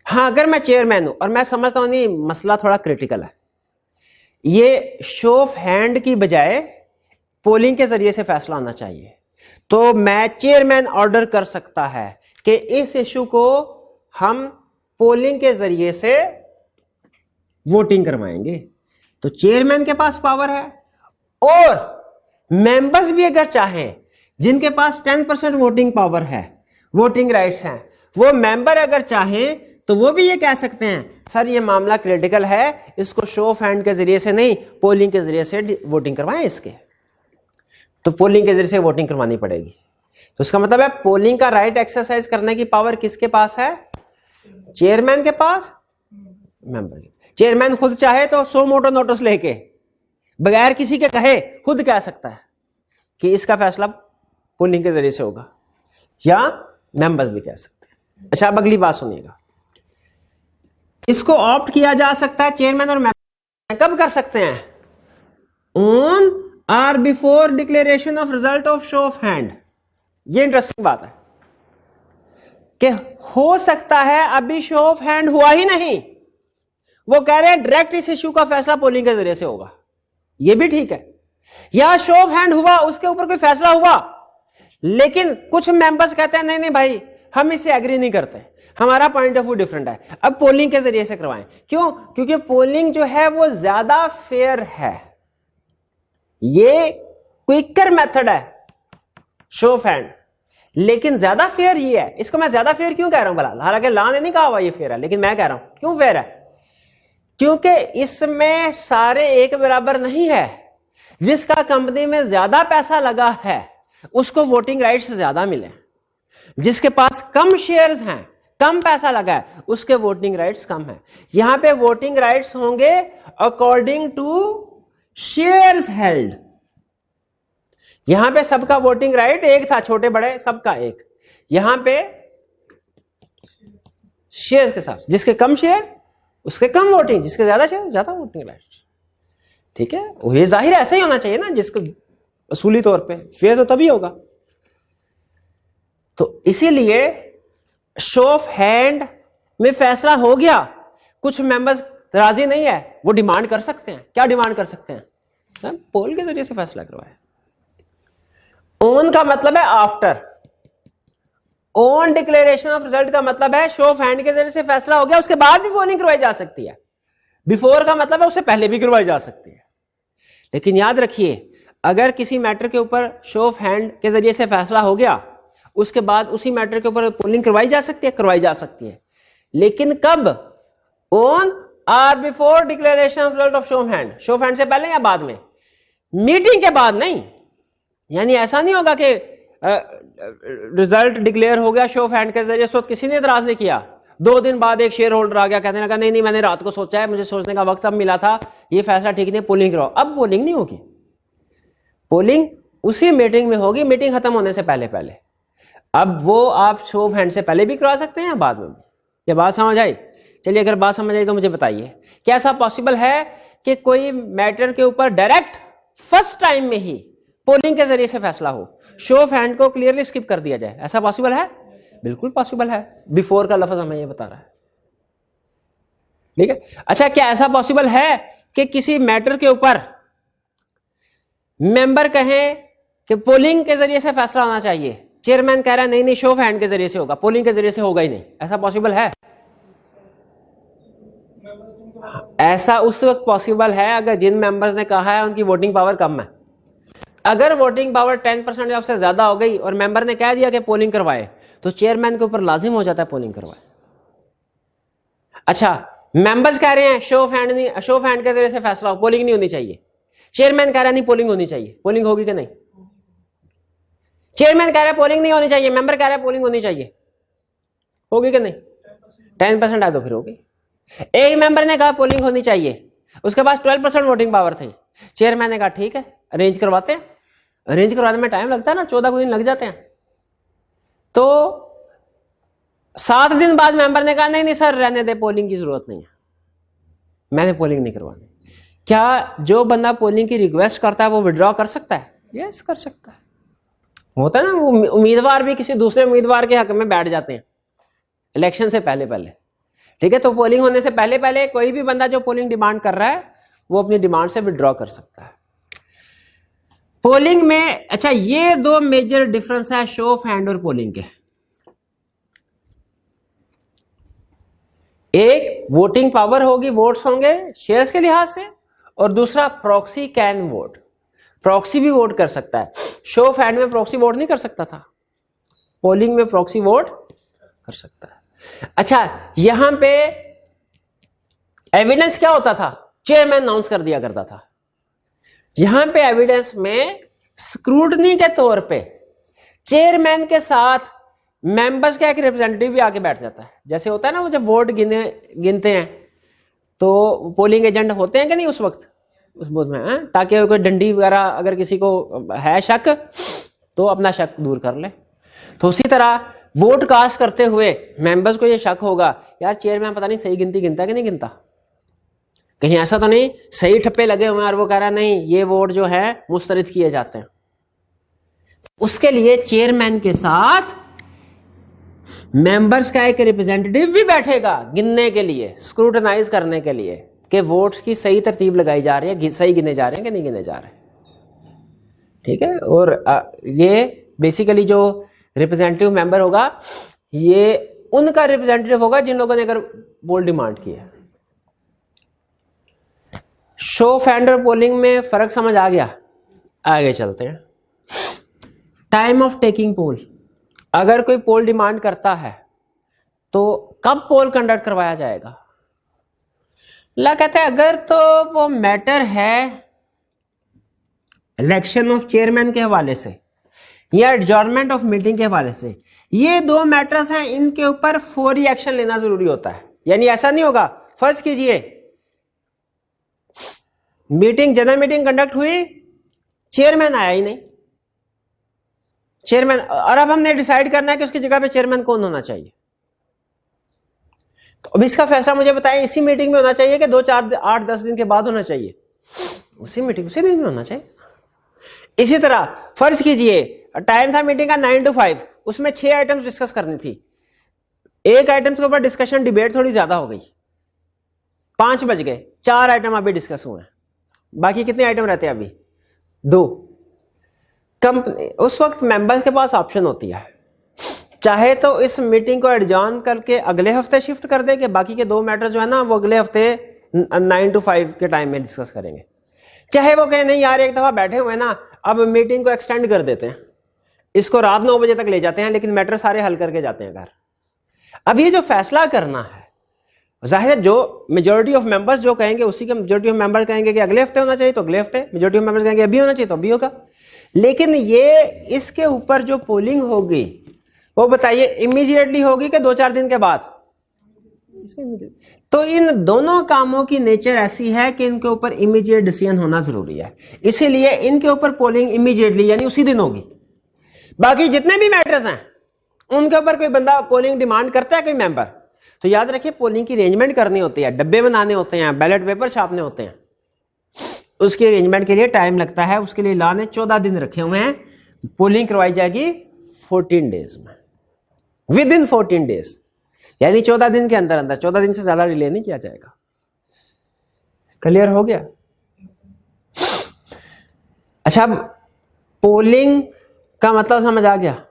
S1: हाँ, अगर मैं चेयरमैन हूं और मैं समझता हूं नहीं मसला थोड़ा क्रिटिकल है, ये शो ऑफ हैंड की बजाय पोलिंग के जरिए से फैसला होना चाहिए, तो मैं चेयरमैन ऑर्डर कर सकता है कि इस इशू को हम पोलिंग के जरिए से वोटिंग करवाएंगे। तो चेयरमैन के पास पावर है, और मेंबर्स भी अगर चाहें, जिनके पास 10% वोटिंग पावर है, वोटिंग राइट्स हैं, वो मेंबर अगर चाहें तो वो भी ये कह सकते हैं सर ये मामला क्रिटिकल है, इसको शो ऑफ हैंड के जरिए से नहीं, पोलिंग के जरिए से वोटिंग करवाएं इसके। तो पोलिंग के जरिए से वोटिंग करवानी पड़ेगी। तो इसका मतलब है पोलिंग का राइट एक्सरसाइज करने की पावर किसके पास है? चेयरमैन के पास, मेंबर के। चेयरमैन खुद चाहे तो 100 मोटो नोटिस लेके बगैर किसी के कहे खुद कह सकता है कि इसका फैसला पोलिंग के जरिए से होगा, या मेंबर्स भी कह सकते हैं। अच्छा, अब अगली बात सुनिएगा। इसको ऑप्ट किया जा सकता है चेयरमैन और मेंबर कब कर सकते हैं? On or before declaration of result of show of hand. ये इंटरेस्टिंग बात है कि हो सकता है अभी शो ऑफ हैंड हुआ ही नहीं, वो कह रहे हैं डायरेक्ट इस इश्यू का फैसला पोलिंग के जरिए से होगा। ये भी ठीक है। या शो ऑफ हैंड हुआ, उसके ऊपर कोई फैसला हुआ, लेकिन कुछ मेंबर्स कहते हैं नहीं नहीं भाई हम इससे एग्री नहीं करते, हमारा पॉइंट ऑफ व्यू डिफरेंट है, अब पोलिंग के जरिए से करवाएं। क्यों? क्योंकि पोलिंग जो है वो ज्यादा फेयर है, ये क्विकर मेथड है शो ऑफ हैंड, लेकिन ज्यादा फेयर ये है। इसको मैं ज्यादा फेयर क्यों कह रहा हूं भला? हालांकि लॉ ने नहीं कहा हुआ ये फेयर है, लेकिन मैं कह रहा हूं क्यों फेयर है? क्योंकि इसमें सारे एक बराबर नहीं है। जिसका कंपनी में ज्यादा पैसा लगा है उसको वोटिंग राइट्स ज्यादा मिले, जिसके पास कम शेयर्स हैं, कम पैसा लगा है, उसके वोटिंग राइट्स कम है। यहां पे वोटिंग राइट्स होंगे अकॉर्डिंग टू शेयर्स हेल्ड। यहां पे सबका वोटिंग राइट एक था, छोटे बड़े सबका एक। यहां पे शेयर्स के साथ, जिसके कम शेयर उसके कम वोटिंग, जिसके ज्यादा शेयर ज्यादा वोटिंग राइट। ठीक है, ये जाहिर ऐसा ही होना चाहिए ना, जिसको असूली तौर पे फेयर तो तभी होगा। तो इसीलिए शो ऑफ हैंड में फैसला हो गया, कुछ मेंबर्स राजी नहीं है, वो डिमांड कर सकते हैं। क्या डिमांड कर सकते हैं? पोल के जरिए से फैसला करवाए। ऑन का मतलब है after, on declaration of result का मतलब है शो ऑफ हैंड के जरिए से फैसला हो गया, उसके बाद भी पोलिंग करवाई जा सकती है। बिफोर का मतलब है उससे पहले भी करवाई जा सकती है। लेकिन याद रखिए, अगर किसी मैटर के ऊपर शो ऑफ हैंड के जरिए से फैसला हो गया, उसके बाद उसी मैटर के ऊपर पोलिंग करवाई जा सकती है, करवाई जा सकती है। लेकिन कब? On or before declaration of result of show of hand. Show of hand से पहले या बाद में? मीटिंग के बाद नहीं। यानी ऐसा नहीं होगा कि रिजल्ट डिक्लेयर हो गया शो ऑफ हैंड के जरिए, उस वक्त किसी ने इतराज नहीं किया, 2 दिन बाद एक शेयर होल्डर आ गया कहने लगा नहीं मैंने रात को सोचा है, मुझे सोचने का वक्त अब मिला था, ये फैसला ठीक नहीं, पोलिंग कराओ। अब पोलिंग नहीं होगी, पोलिंग उसी मीटिंग में होगी, मीटिंग खत्म होने से पहले पहले। अब वो आप शो ऑफ हैंड से पहले भी करवा सकते हैं या बाद में भी। ये बात समझ आई? चलिए अगर बात समझ आई तो मुझे बताइए, क्या ऐसा पॉसिबल है कि कोई मैटर के ऊपर डायरेक्ट फर्स्ट टाइम में ही पोलिंग के जरिए से फैसला हो, शो ऑफ हैंड को क्लियरली स्किप कर दिया जाए? ऐसा पॉसिबल है? बिल्कुल पॉसिबल है। बिफोर का लफ्ज हमें ये बता रहा है, ठीक है। अच्छा, क्या ऐसा पॉसिबल है कि किसी मैटर के ऊपर मेंबर कहें कि पोलिंग के जरिए से फैसला होना चाहिए, चेयरमैन कह रहा है नहीं शो ऑफ हैंड के जरिए से होगा, पोलिंग के जरिए से होगा ही नहीं? ऐसा पॉसिबल है? ऐसा उस वक्त पॉसिबल है अगर जिन मेंबर्स ने कहा है उनकी वोटिंग पावर कम है। अगर वोटिंग पावर 10% या उससे ज्यादा हो गई और मेंबर ने कह दिया कि पोलिंग करवाए, तो चेयरमैन के ऊपर लाजिम हो जाता है पोलिंग करवाए। अच्छा, मेंबर्स कह रहे हैं शो ऑफ हैंड नहीं, शो ऑफ हैंड के जरिए से फैसला हो, पोलिंग नहीं होनी चाहिए। चेयरमैन कह रहा है नहीं पोलिंग होनी चाहिए, पोलिंग होगी कि नहीं? चेयरमैन कह रहा है पोलिंग नहीं होनी चाहिए, मेंबर कह रहा है पोलिंग होनी चाहिए, होगी कि नहीं? 10% है तो फिर होगी। एक मेंबर ने कहा पोलिंग होनी चाहिए, उसके पास 12% वोटिंग पावर थी, चेयरमैन ने कहा ठीक है अरेंज करवाते हैं। अरेंज करवाने में टाइम लगता है ना, 14 दिन लग जाते हैं। तो 7 दिन बाद मेंबर ने कहा नहीं सर रहने दे, पोलिंग की जरूरत नहीं है, मैंने पोलिंग नहीं करवानी। क्या जो बंदा पोलिंग की रिक्वेस्ट करता है वो विड्रॉ कर सकता है? यस, कर सकता है। होता है ना, वो उम्मीदवार भी किसी दूसरे उम्मीदवार के हक में बैठ जाते हैं इलेक्शन से पहले पहले, ठीक है। तो पोलिंग होने से पहले पहले कोई भी बंदा जो पोलिंग डिमांड कर रहा है वो अपनी डिमांड से विड्रॉ कर सकता है पोलिंग में। अच्छा, ये 2 मेजर डिफरेंस है शो ऑफ हैंड और पोलिंग के। एक वोटिंग पावर होगी, वोट्स होंगे शेयर्स के लिहाज से, और दूसरा प्रॉक्सी कैन वोट, प्रॉक्सी भी वोट कर सकता है। शो ऑफ हैंड में प्रॉक्सी वोट नहीं कर सकता था, पोलिंग में प्रॉक्सी वोट कर सकता है। अच्छा, यहां पे एविडेंस क्या होता था? चेयरमैन अनाउंस कर दिया करता था। यहां पे एविडेंस में स्क्रूटनी के तौर पे चेयरमैन के साथ मेंबर्स का एक रिप्रेजेंटेटिव भी आके बैठ जाता है। जैसे होता है ना, वो जब वोट गिनते हैं तो पोलिंग एजेंट होते हैं कि नहीं उस वक्त उस बूथ में, ताकि कोई डंडी वगैरह अगर किसी को है शक तो अपना शक दूर कर ले। तो उसी तरह वोट कास्ट करते हुए मेंबर्स को ये शक होगा यार चेयरमैन पता नहीं सही गिनती गिनता है कि नहीं गिनता, कहीं ऐसा तो नहीं सही ठप्पे लगे हुए और वो कह रहा नहीं ये वोट जो है मुस्तरद किए जाते हैं। उसके लिए चेयरमैन के साथ मेंबर्स का एक रिप्रेजेंटेटिव भी बैठेगा गिनने के लिए, स्क्रूटनाइज करने के लिए कि वोट की सही तरतीब लगाई जा रही है, सही गिने जा रहे हैं कि नहीं गिने जा रहे, ठीक है। और ये बेसिकली जो रिप्रेजेंटेटिव मेंबर होगा ये उनका रिप्रेजेंटेटिव होगा जिन लोगों ने अगर वोट डिमांड की है। शो ऑफ हैंड और पोलिंग में फर्क समझ आ गया? आगे चलते हैं। टाइम ऑफ टेकिंग पोल, अगर कोई पोल डिमांड करता है तो कब पोल कंडक्ट करवाया जाएगा? ला कहते हैं अगर तो वो मैटर है इलेक्शन ऑफ चेयरमैन के हवाले से या एडजॉर्नमेंट ऑफ मीटिंग के हवाले से, ये 2 मैटर्स हैं, इनके ऊपर फौरी एक्शन लेना जरूरी होता है। यानी ऐसा नहीं होगा, फर्ज कीजिए मीटिंग जनरल मीटिंग कंडक्ट हुई, चेयरमैन आया ही नहीं, चेयरमैन, और अब हमने डिसाइड करना है कि उसकी जगह पे चेयरमैन कौन होना चाहिए। तो अब इसका फैसला मुझे बताएं इसी मीटिंग में होना चाहिए कि 2, 4, 8, 10 दिन के बाद होना चाहिए? उसी मीटिंग उसी दिन में होना चाहिए। इसी तरह फर्ज कीजिए टाइम था मीटिंग का 9 to 5, उसमें 6 आइटम्स डिस्कस करनी थी, एक आइटम के ऊपर डिस्कशन डिबेट थोड़ी ज्यादा हो गई, 5 बज गए, 4 आइटम अभी डिस्कस हुए हैं, बाकी कितने आइटम रहते हैं अभी? 2। कंपनी उस वक्त मेंबर्स के पास ऑप्शन होती है, चाहे तो इस मीटिंग को एडजॉर्न करके अगले हफ्ते शिफ्ट कर दे कि बाकी के 2 मैटर जो है ना वो अगले हफ्ते 9 to 5 के टाइम में डिस्कस करेंगे, चाहे वो कहे नहीं यार एक दफा बैठे हुए ना अब मीटिंग को एक्सटेंड कर देते हैं, इसको रात 9 बजे तक ले जाते हैं लेकिन मैटर सारे हल करके जाते हैं घर। अब ये जो फैसला करना है जाहिर है जो मेजॉरिटी ऑफ मेंबर्स जो कहेंगे उसी के मेजॉरिटी ऑफ मेंबर कहेंगे कि अगले हफ्ते होना चाहिए तो अगले हफ्ते, मेजॉरिटी ऑफ मेंबर्स कहेंगे अभी होना चाहिए तो अभी होगा। लेकिन ये इसके ऊपर जो पोलिंग होगी वो बताइए इमीडिएटली होगी कि 2-4 दिन के बाद? तो इन दोनों कामों की नेचर ऐसी है कि इनके ऊपर इमीडिएट डिसीजन होना जरूरी है, इसीलिए इनके ऊपर पोलिंग इमीडिएटली यानी उसी दिन होगी। बाकी जितने भी मैटर्स हैं उनके ऊपर कोई बंदा पोलिंग डिमांड करता है कोई मेंबर, तो याद रखिए पोलिंग की अरेंजमेंट करनी होती है, डब्बे बनाने होते हैं, बैलेट पेपर छापने होते हैं, उसके अरेंजमेंट के लिए टाइम लगता है। उसके लिए लॉ ने 14 दिन रखे हुए हैं। पोलिंग करवाई जाएगी 14 डेज में, विद इन 14 डेज, यानी 14 दिन के अंदर अंदर, 14 दिन से ज्यादा डिले नहीं किया जाएगा। क्लियर हो गया? अच्छा, अब पोलिंग का मतलब समझ आ गया?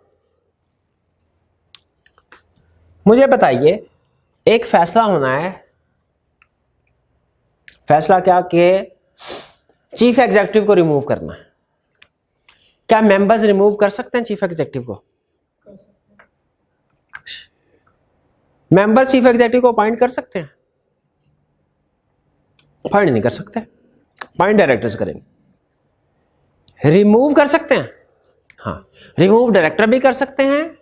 S1: मुझे बताइए, एक फैसला होना है, फैसला क्या कि चीफ एग्जीक्यूटिव को रिमूव करना है। क्या मेंबर्स रिमूव कर सकते हैं चीफ एग्जीक्यूटिव को? मेंबर चीफ एग्जीक्यूटिव को अपॉइंट कर सकते हैं? अपॉइंट नहीं कर सकते, अपॉइंट डायरेक्टर्स करेंगे। रिमूव कर सकते हैं? हाँ, रिमूव डायरेक्टर भी कर सकते हैं,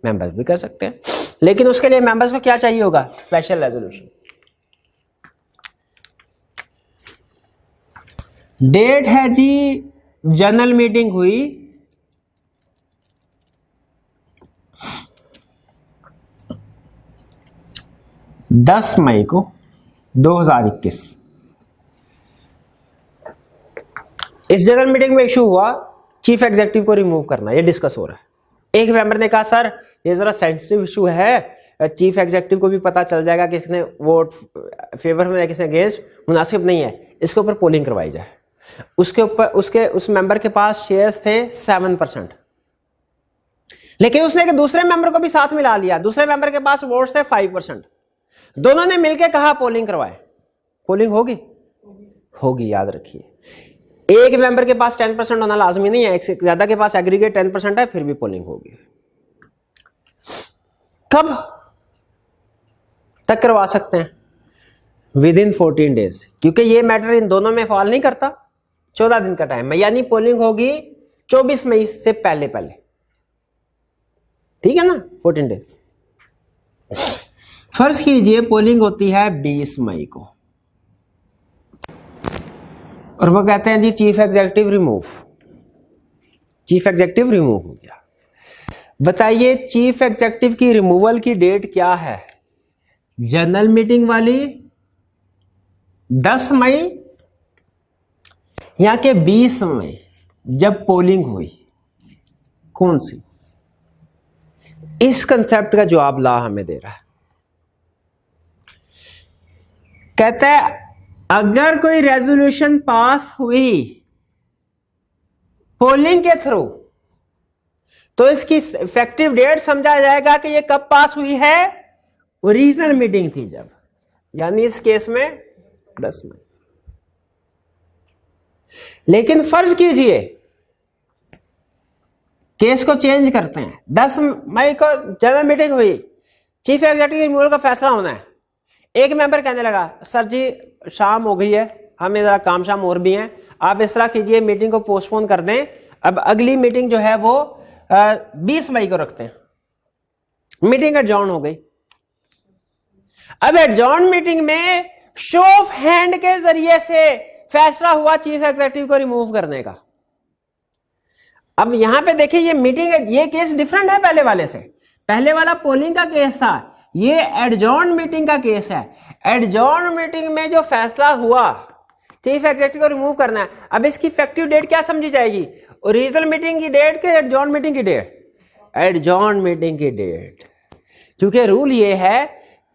S1: मेंबर्स भी कर सकते हैं, लेकिन उसके लिए मेंबर्स को क्या चाहिए होगा? Special resolution. डेट है जी, जनरल मीटिंग हुई 10 मई को 2021। इस जनरल मीटिंग में इशू हुआ चीफ एग्जीक्यूटिव को रिमूव करना, ये डिस्कस हो रहा है। एक मेंबर ने कहा सर ये जरा सेंसिटिव इशू है, चीफ एग्जीक्यूटिव को भी पता चल जाएगा कि किसने वोट फेवर में किसने अगेंस्ट, मुनासिब नहीं है, इसके ऊपर पोलिंग करवाई जाए। उसके ऊपर उस मेंबर के पास शेयर्स थे 7%, लेकिन उसने एक दूसरे मेंबर को भी साथ मिला लिया, दूसरे मेंबर के पास वोट्स थे 5%। दोनों ने मिलकर कहा पोलिंग करवाए, पोलिंग होगी? होगी, याद रखिए। एक मेंबर के पास 10% होना लाजमी नहीं है, एक से ज्यादा के पास एग्रीगेट 10% है, फिर भी पोलिंग होगी। कब तक करवा सकते हैं? विद इन 14 डेज, क्योंकि ये मैटर इन दोनों में फॉल नहीं करता। 14 दिन का टाइम है, यानी पोलिंग होगी 24 मई से पहले पहले, ठीक है ना? 14 डेज। फर्ज कीजिए पोलिंग होती है 20 मई को और वो कहते हैं जी chief executive remove, chief executive remove हो गया। बताइए चीफ एग्जीक्यूटिव की रिमूवल की डेट क्या है? जनरल मीटिंग वाली 10 मई या के 20 मई जब पोलिंग हुई, कौन सी? इस कंसेप्ट का जवाब ला हमें दे रहा है। कहता है अगर कोई रेजोल्यूशन पास हुई पोलिंग के थ्रू तो इसकी इफेक्टिव डेट समझा जाएगा कि ये कब पास हुई है? ओरिजिनल मीटिंग थी जब, यानी इस केस में 10 मई। लेकिन फर्ज कीजिए केस को चेंज करते हैं, 10 मई को जनरल मीटिंग हुई, चीफ एग्जीक्यूटिव रिमूवल का फैसला होना है। एक मेंबर कहने लगा सर जी शाम हो गई है, हमें जरा काम शाम और भी हैं, आप इस तरह कीजिए मीटिंग को पोस्टपोन कर दें, अब अगली मीटिंग जो है वो 20 मई को रखते हैं। मीटिंग एडजॉर्न हो गई। अब एडजॉर्न मीटिंग में शो ऑफ हैंड के जरिए से फैसला हुआ चीफ एग्जीक्यूटिव को रिमूव करने का। अब यहां पे देखिए ये मीटिंग, ये केस डिफरेंट है पहले वाले से। पहले वाला पोलिंग का केस था, ये एडजॉर्न मीटिंग का केस है। एडजॉर्न मीटिंग में जो फैसला हुआ चीफ एग्जीक्यूटिव को रिमूव करना है, अब इसकी इफेक्टिव डेट क्या समझी जाएगी? ओरिजिनल मीटिंग की डेट के एडजॉर्न मीटिंग की डेट? एडजॉर्न मीटिंग की डेट, क्योंकि रूल ये है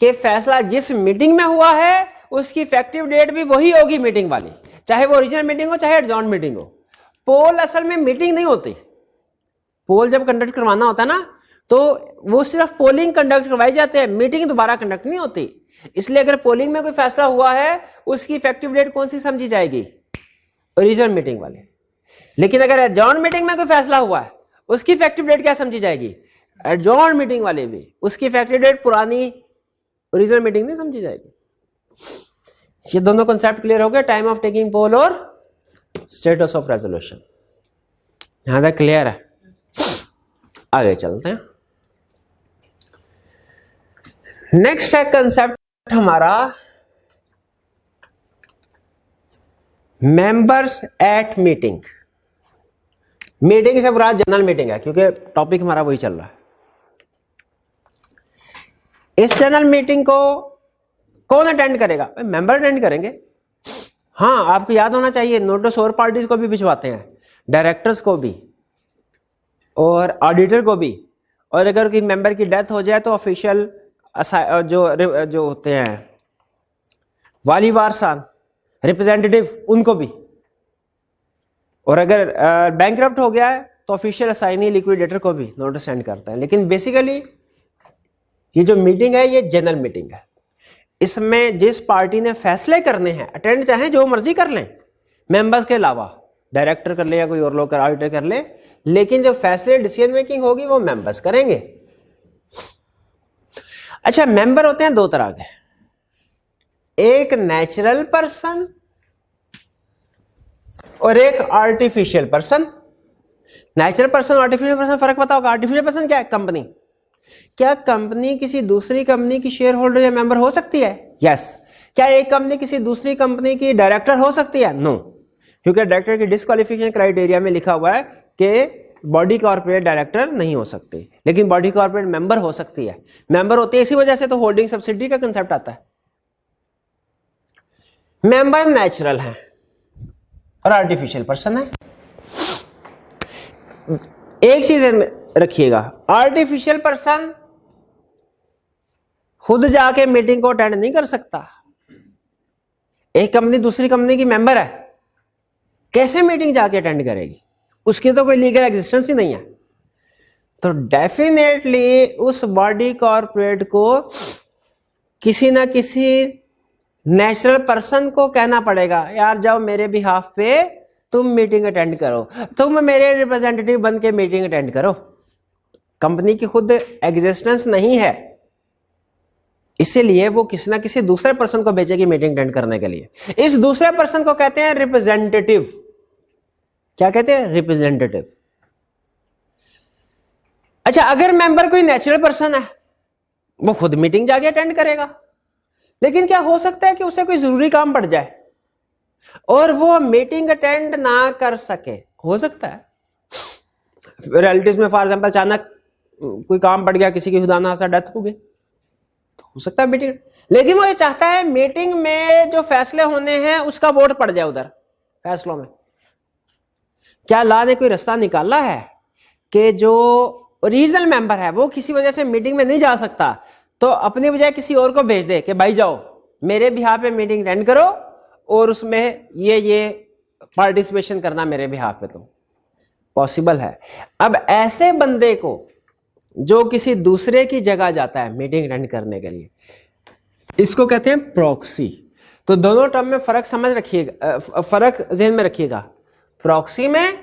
S1: कि फैसला जिस मीटिंग में हुआ है उसकी इफेक्टिव डेट भी वही होगी मीटिंग वाली, चाहे वो ओरिजिनल मीटिंग हो चाहे एडजॉर्न मीटिंग हो। पोल असल में मीटिंग नहीं होती, पोल जब कंडक्ट करवाना होता है ना तो वो सिर्फ पोलिंग कंडक्ट करवाई जाते हैं, मीटिंग दोबारा कंडक्ट नहीं होती। इसलिए अगर पोलिंग में कोई फैसला हुआ है उसकी इफेक्टिव डेट कौन सी समझी जाएगी? ओरिजिनल मीटिंग वाली। लेकिन अगर एडजॉर्न मीटिंग में कोई फैसला हुआ है उसकी इफेक्टिव डेट क्या समझी जाएगी? एडजॉर्न मीटिंग वाले भी, उसकी इफेक्टिव डेट पुरानी ओरिजिनल मीटिंग नहीं समझी जाएगी। ये दोनों कॉन्सेप्ट क्लियर हो गए, टाइम ऑफ टेकिंग पोल और स्टेटस ऑफ रेजोल्यूशन। यहां तक क्लियर है? आगे चलते हैं। नेक्स्ट है कंसेप्ट हमारा मेंबर्स एट मीटिंग। मीटिंग से बुरा जनरल मीटिंग है, क्योंकि टॉपिक हमारा वही चल रहा है। इस जनरल मीटिंग को कौन अटेंड करेगा? मेंबर अटेंड करेंगे। हाँ, आपको याद होना चाहिए नोटिस और पार्टीज को भी भिजवाते हैं, डायरेक्टर्स को भी और ऑडिटर को भी। और अगर किसी मेंबर की डेथ हो जाए तो ऑफिशियल जो होते हैं वाली वारसान रिप्रेजेंटेटिव, उनको भी। और अगर बैंकरप्ट हो गया है तो ऑफिशियल असाइनी लिक्विडेटर को भी नोटिस सेंड करता है। लेकिन बेसिकली ये जो मीटिंग है ये जनरल मीटिंग है। इसमें जिस पार्टी ने फैसले करने हैं अटेंड चाहे जो मर्जी कर लें, मेंबर्स के अलावा डायरेक्टर कर ले या कोई और लोग ऑडिटर कर ले, लेकिन जो फैसले डिसीजन मेकिंग होगी वो मेंबर्स करेंगे। अच्छा, मेंबर होते हैं दो तरह के, एक नेचुरल पर्सन और एक artificial person. Natural person artificial person फर्क पता होगा। आर्टिफिशियल पर्सन क्या है? कंपनी। क्या कंपनी किसी दूसरी कंपनी की शेयर होल्डर या मेंबर हो सकती है? यस। क्या एक कंपनी किसी दूसरी कंपनी की डायरेक्टर हो सकती है? नो, क्योंकि डायरेक्टर की डिस्क्वालिफिकेशन क्राइटेरिया में लिखा हुआ है कि बॉडी कॉर्पोरेट डायरेक्टर नहीं हो सकती, लेकिन बॉडी कॉर्पोरेट मेंबर हो सकती है। मेंबर होती है, इसी वजह से तो होल्डिंग सब्सिडी का कंसेप्ट आता है। मेंबर नेचुरल है और आर्टिफिशियल पर्सन है। एक चीज रखिएगा, आर्टिफिशियल पर्सन खुद जाके मीटिंग को अटेंड नहीं कर सकता। एक कंपनी दूसरी कंपनी की मेंबर है, कैसे मीटिंग जाके अटेंड करेगी? उसकी तो कोई लीगल एग्जिस्टेंस ही नहीं है। तो डेफिनेटली उस बॉडी कॉर्पोरेट को किसी ना किसी नेचुरल पर्सन को कहना पड़ेगा, यार जाओ मेरे बिहाफ पे तुम मीटिंग अटेंड करो, तुम मेरे रिप्रेजेंटेटिव बन के मीटिंग अटेंड करो। कंपनी की खुद एग्जिस्टेंस नहीं है, इसीलिए वो किसी ना किसी दूसरे पर्सन को भेजेगी मीटिंग अटेंड करने के लिए। इस दूसरे पर्सन को कहते हैं रिप्रेजेंटेटिव। क्या कहते हैं? रिप्रेजेंटेटिव। अच्छा, अगर मेंबर कोई नेचुरल पर्सन है, वो खुद मीटिंग जाके अटेंड करेगा, लेकिन क्या हो सकता है कि उसे कोई जरूरी काम पड़ जाए और वो मीटिंग अटेंड ना कर सके? हो सकता है। रिलेटिव्स में फॉर एग्जांपल अचानक कोई काम पड़ गया, किसी की खुदा ना डेथ हो गई, तो हो सकता है मीटिंग, लेकिन वो ये चाहता है मीटिंग में जो फैसले होने हैं उसका वोट पड़ जाए उधर फैसलों में। क्या लॉ ने कोई रास्ता निकाला है कि जो ओरिजिनल मेंबर है वो किसी वजह से मीटिंग में नहीं जा सकता, तो अपनी बजाय किसी और को भेज दे कि भाई जाओ मेरे बिहाफ पे मीटिंग अटेंड करो और उसमें ये पार्टिसिपेशन करना मेरे बिहाफ पे? तो पॉसिबल है। अब ऐसे बंदे को जो किसी दूसरे की जगह जाता है मीटिंग अटेंड करने के लिए, इसको कहते हैं प्रॉक्सी। तो दोनों टर्म में फर्क समझ रखिएगा, फर्क ज़हन में रखिएगा, प्रॉक्सी में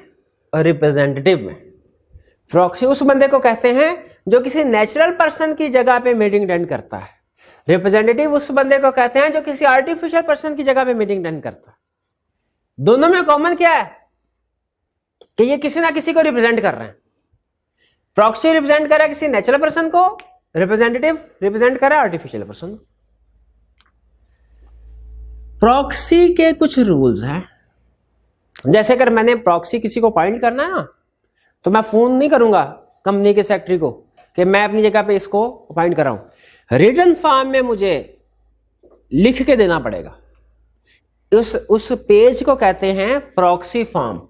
S1: और रिप्रेजेंटेटिव में। प्रॉक्सी उस बंदे को कहते हैं जो किसी नेचुरल पर्सन की जगह पे मीटिंग अटेंड करता है। रिप्रेजेंटेटिव उस बंदे को कहते हैं जो किसी आर्टिफिशियल पर्सन की जगह पे मीटिंग अटेंड करता है। दोनों में कॉमन क्या है कि ये किसी ना किसी को रिप्रेजेंट कर रहे हैं। प्रॉक्सी रिप्रेजेंट कर रहा है किसी नेचुरल पर्सन को, रिप्रेजेंटेटिव रिप्रेजेंट कर रहा है आर्टिफिशियल पर्सन को। प्रॉक्सी के कुछ रूल्स हैं। जैसे अगर मैंने प्रॉक्सी किसी को अपॉइंट करना है ना, तो मैं फोन नहीं करूंगा कंपनी के सेक्रेटरी को कि मैं अपनी जगह पे इसको अपॉइंट कर रहा हूं। रिटन फॉर्म में मुझे लिख के देना पड़ेगा। उस पेज को कहते हैं प्रॉक्सी फॉर्म,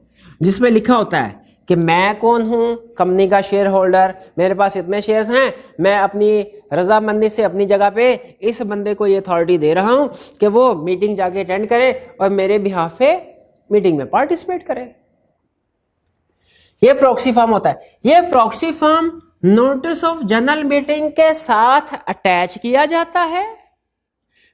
S1: जिसमें लिखा होता है कि मैं कौन हूं, कंपनी का शेयर होल्डर, मेरे पास इतने शेयर्स हैं, मैं अपनी रजामंदी से अपनी जगह पे इस बंदे को ये अथॉरिटी दे रहा हूं कि वो मीटिंग जाके अटेंड करे और मेरे बिहाफ पे मीटिंग में पार्टिसिपेट करे। ये प्रॉक्सी फॉर्म होता है। ये proxy form notice of general meeting के साथ अटैच किया जाता है।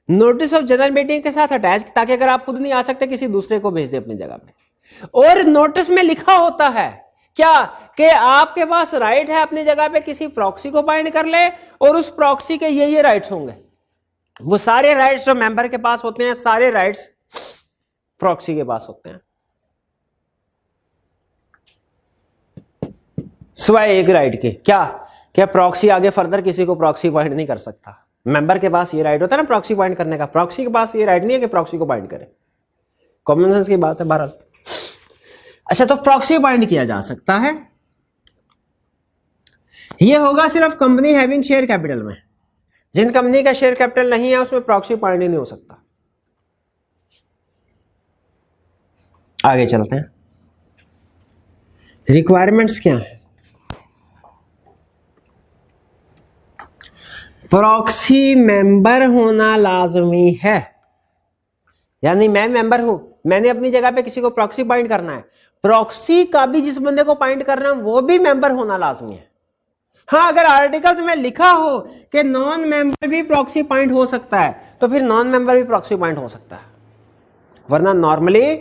S1: नोटिस ऑफ जनरल मीटिंग के साथ अटैच, ताकि अगर आप खुद नहीं आ सकते किसी दूसरे को भेज दे अपनी जगह पे। और नोटिस में लिखा होता है क्या कि आपके पास राइट है अपनी जगह पे किसी प्रॉक्सी को अपॉइंट कर ले और उस प्रॉक्सी के ये राइट्स होंगे। वो सारे राइट्स जो मेंबर के पास होते हैं, सारे राइट्स प्रॉक्सी के पास होते हैं, सिवाय एक राइट के। क्या प्रॉक्सी आगे फर्दर किसी को प्रॉक्सी पॉइंट नहीं कर सकता। मेंबर के पास ये राइट होता है ना प्रॉक्सी पॉइंट करने का, प्रॉक्सी के पास ये राइट नहीं है कि प्रॉक्सी को पॉइंट करे। कॉमन सेंस की बात है बहरहाल। अच्छा, तो प्रॉक्सी पॉइंट किया जा सकता है, ये होगा सिर्फ कंपनी हैविंग शेयर कैपिटल में। जिन कंपनी का शेयर कैपिटल नहीं है उसमें प्रॉक्सी पॉइंट ही नहीं हो सकता। आगे चलते हैं, रिक्वायरमेंट्स क्या है। प्रॉक्सी मेंबर होना लाजमी है, यानी मैं मेंबर हूं, मैंने अपनी जगह पे किसी को प्रॉक्सी पॉइंट करना है, प्रॉक्सी का भी जिस बंदे को पॉइंट करना है वो भी मेंबर होना लाजमी है। हाँ, अगर आर्टिकल्स में लिखा हो कि नॉन मेंबर भी प्रॉक्सी पॉइंट हो सकता है तो फिर नॉन मेंबर भी प्रॉक्सी पॉइंट हो सकता है, वरना नॉर्मली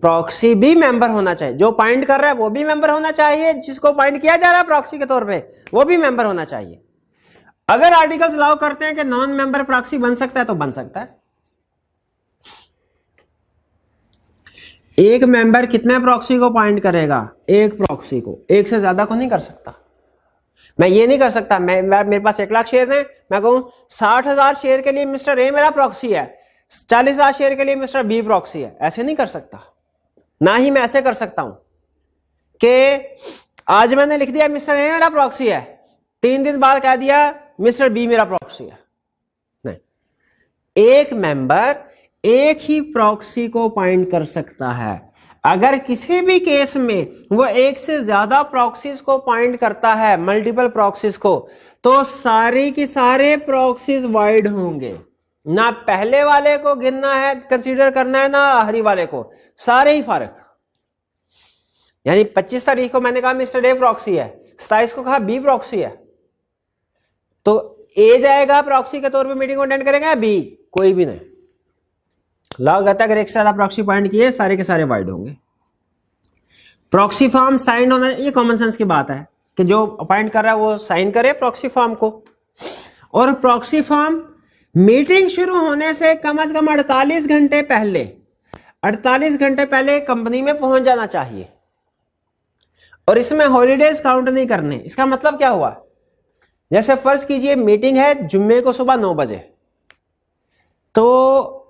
S1: प्रॉक्सी भी मेंबर होना चाहिए। जो पॉइंट कर रहा है वो भी मेंबर होना चाहिए, जिसको पॉइंट किया जा रहा है प्रॉक्सी के तौर पे वो भी मेंबर होना चाहिए। अगर आर्टिकल्स अलाउ करते हैं कि नॉन मेंबर प्रॉक्सी बन सकता है तो बन सकता है। एक मेंबर कितने प्रॉक्सी को पॉइंट करेगा? एक प्रॉक्सी को, एक से ज्यादा को नहीं कर सकता। मैं ये नहीं कर सकता, मेरे पास 1 लाख शेयर हैं, मैं कहूं 60,000 शेयर के लिए मिस्टर ए मेरा प्रॉक्सी है, 40,000 शेयर के लिए मिस्टर बी प्रॉक्सी है, ऐसे नहीं कर सकता। ना ही मैं ऐसे कर सकता हूं कि आज मैंने लिख दिया मिस्टर ए मेरा प्रॉक्सी है, 3 दिन बाद कह दिया मिस्टर बी मेरा प्रॉक्सी है। नहीं, एक मेंबर एक ही प्रॉक्सी को पॉइंट कर सकता है। अगर किसी भी केस में वो एक से ज्यादा प्रॉक्सीज को पॉइंट करता है, मल्टीपल प्रॉक्सीज को, तो सारे की सारे प्रॉक्सीज वाइड होंगे। ना पहले वाले को गिनना है, कंसीडर करना है, ना आखिरी वाले को, सारे ही फारक। यानी 25 तारीख को मैंने कहा मिस्टर ए प्रॉक्सी है, 27 को कहा बी प्रॉक्सी है, तो ए जाएगा प्रॉक्सी के तौर पे मीटिंग अटेंड करेगा, बी कोई भी नहीं। लॉ कहता है अगर एक से ज्यादा प्रॉक्सी पॉइंट किए सारे के सारे वाइड होंगे। प्रॉक्सी फॉर्म साइन होना, ये कॉमन सेंस की बात है कि जो अपॉइंट कर रहा है वो साइन करे प्रॉक्सी फॉर्म को। और प्रॉक्सी फॉर्म मीटिंग शुरू होने से कम 48 घंटे पहले, 48 घंटे पहले कंपनी में पहुंच जाना चाहिए। और इसमें हॉलीडेज काउंट नहीं करने। इसका मतलब क्या हुआ? जैसे फर्ज कीजिए मीटिंग है जुम्मे को सुबह 9 बजे, तो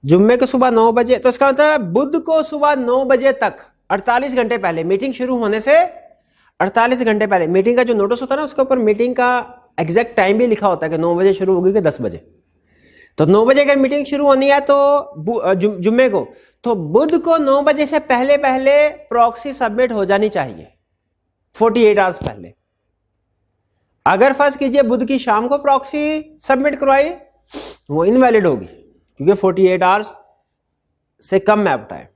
S1: जुम्मे को सुबह 9 बजे, तो इसका मतलब बुध को सुबह 9 बजे तक 48 घंटे पहले, मीटिंग शुरू होने से 48 घंटे पहले, मीटिंग का जो नोटिस होता है ना उसके ऊपर मीटिंग का एग्जैक्ट टाइम भी लिखा होता है कि 9 बजे शुरू होगी कि 10 बजे। तो 9 बजे अगर मीटिंग शुरू होनी है तो जुम्मे को, तो बुध को 9 बजे से पहले पहले प्रॉक्सी सबमिट हो जानी चाहिए, 48 आवर्स पहले। अगर फर्ज कीजिए बुध की शाम को प्रॉक्सी सबमिट करवाई, वो इनवैलिड होगी क्योंकि 48 आवर्स से कम मैप टाइम।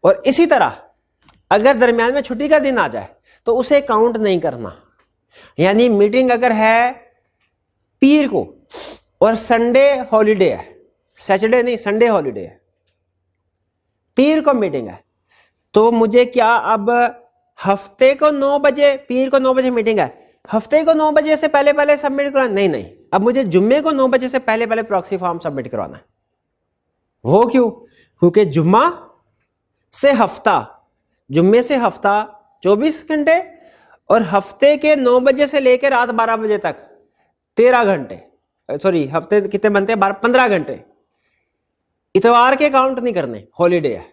S1: और इसी तरह अगर दरमियान में छुट्टी का दिन आ जाए तो उसे काउंट नहीं करना। यानी मीटिंग अगर है पीर को और संडे हॉलीडे है, सैटरडे नहीं संडे हॉलीडे है, पीर को मीटिंग है, तो मुझे क्या अब हफ्ते को 9 बजे, पीर को 9 बजे मीटिंग है, हफ्ते को 9 बजे से पहले पहले सबमिट करवाना? नहीं, अब मुझे जुम्मे को 9 बजे से पहले पहले प्रॉक्सी फॉर्म सबमिट करवाना है। वो क्यों? क्योंकि जुम्मा से हफ्ता, जुम्मे से हफ्ता 24 घंटे और हफ्ते के 9 बजे से लेकर रात 12 बजे तक 13 घंटे, सॉरी हफ्ते कितने बनते हैं? 15 घंटे। इतवार के काउंट नहीं करने, हॉलीडे है।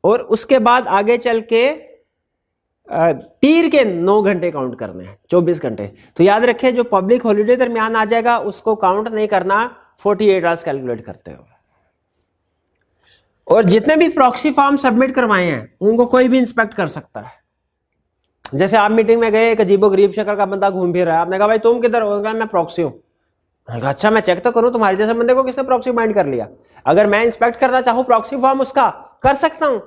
S1: और उसके बाद आगे चल के पीर के 9 घंटे काउंट करने हैं, 24 घंटे। तो याद रखें जो पब्लिक हॉलीडे दरमियान आ जाएगा उसको काउंट नहीं करना, 48 आवर्स कैलकुलेट करते हो। और जितने भी प्रॉक्सी फॉर्म सबमिट करवाए हैं उनको कोई भी इंस्पेक्ट कर सकता है। जैसे आप मीटिंग में गए, एक अजीबो गरीब शक्ल का बंदा घूम फिर रहा है, आपने कहा भाई तुम किधर हो? मैं प्रॉक्सी हूं। अच्छा मैं चेक तो करूं तुम्हारे जैसे बंदे को किसने प्रॉक्सी बाइंड कर लिया। अगर मैं इंस्पेक्ट करना चाहूं प्रॉक्सी फॉर्म उसका, कर सकता हूं।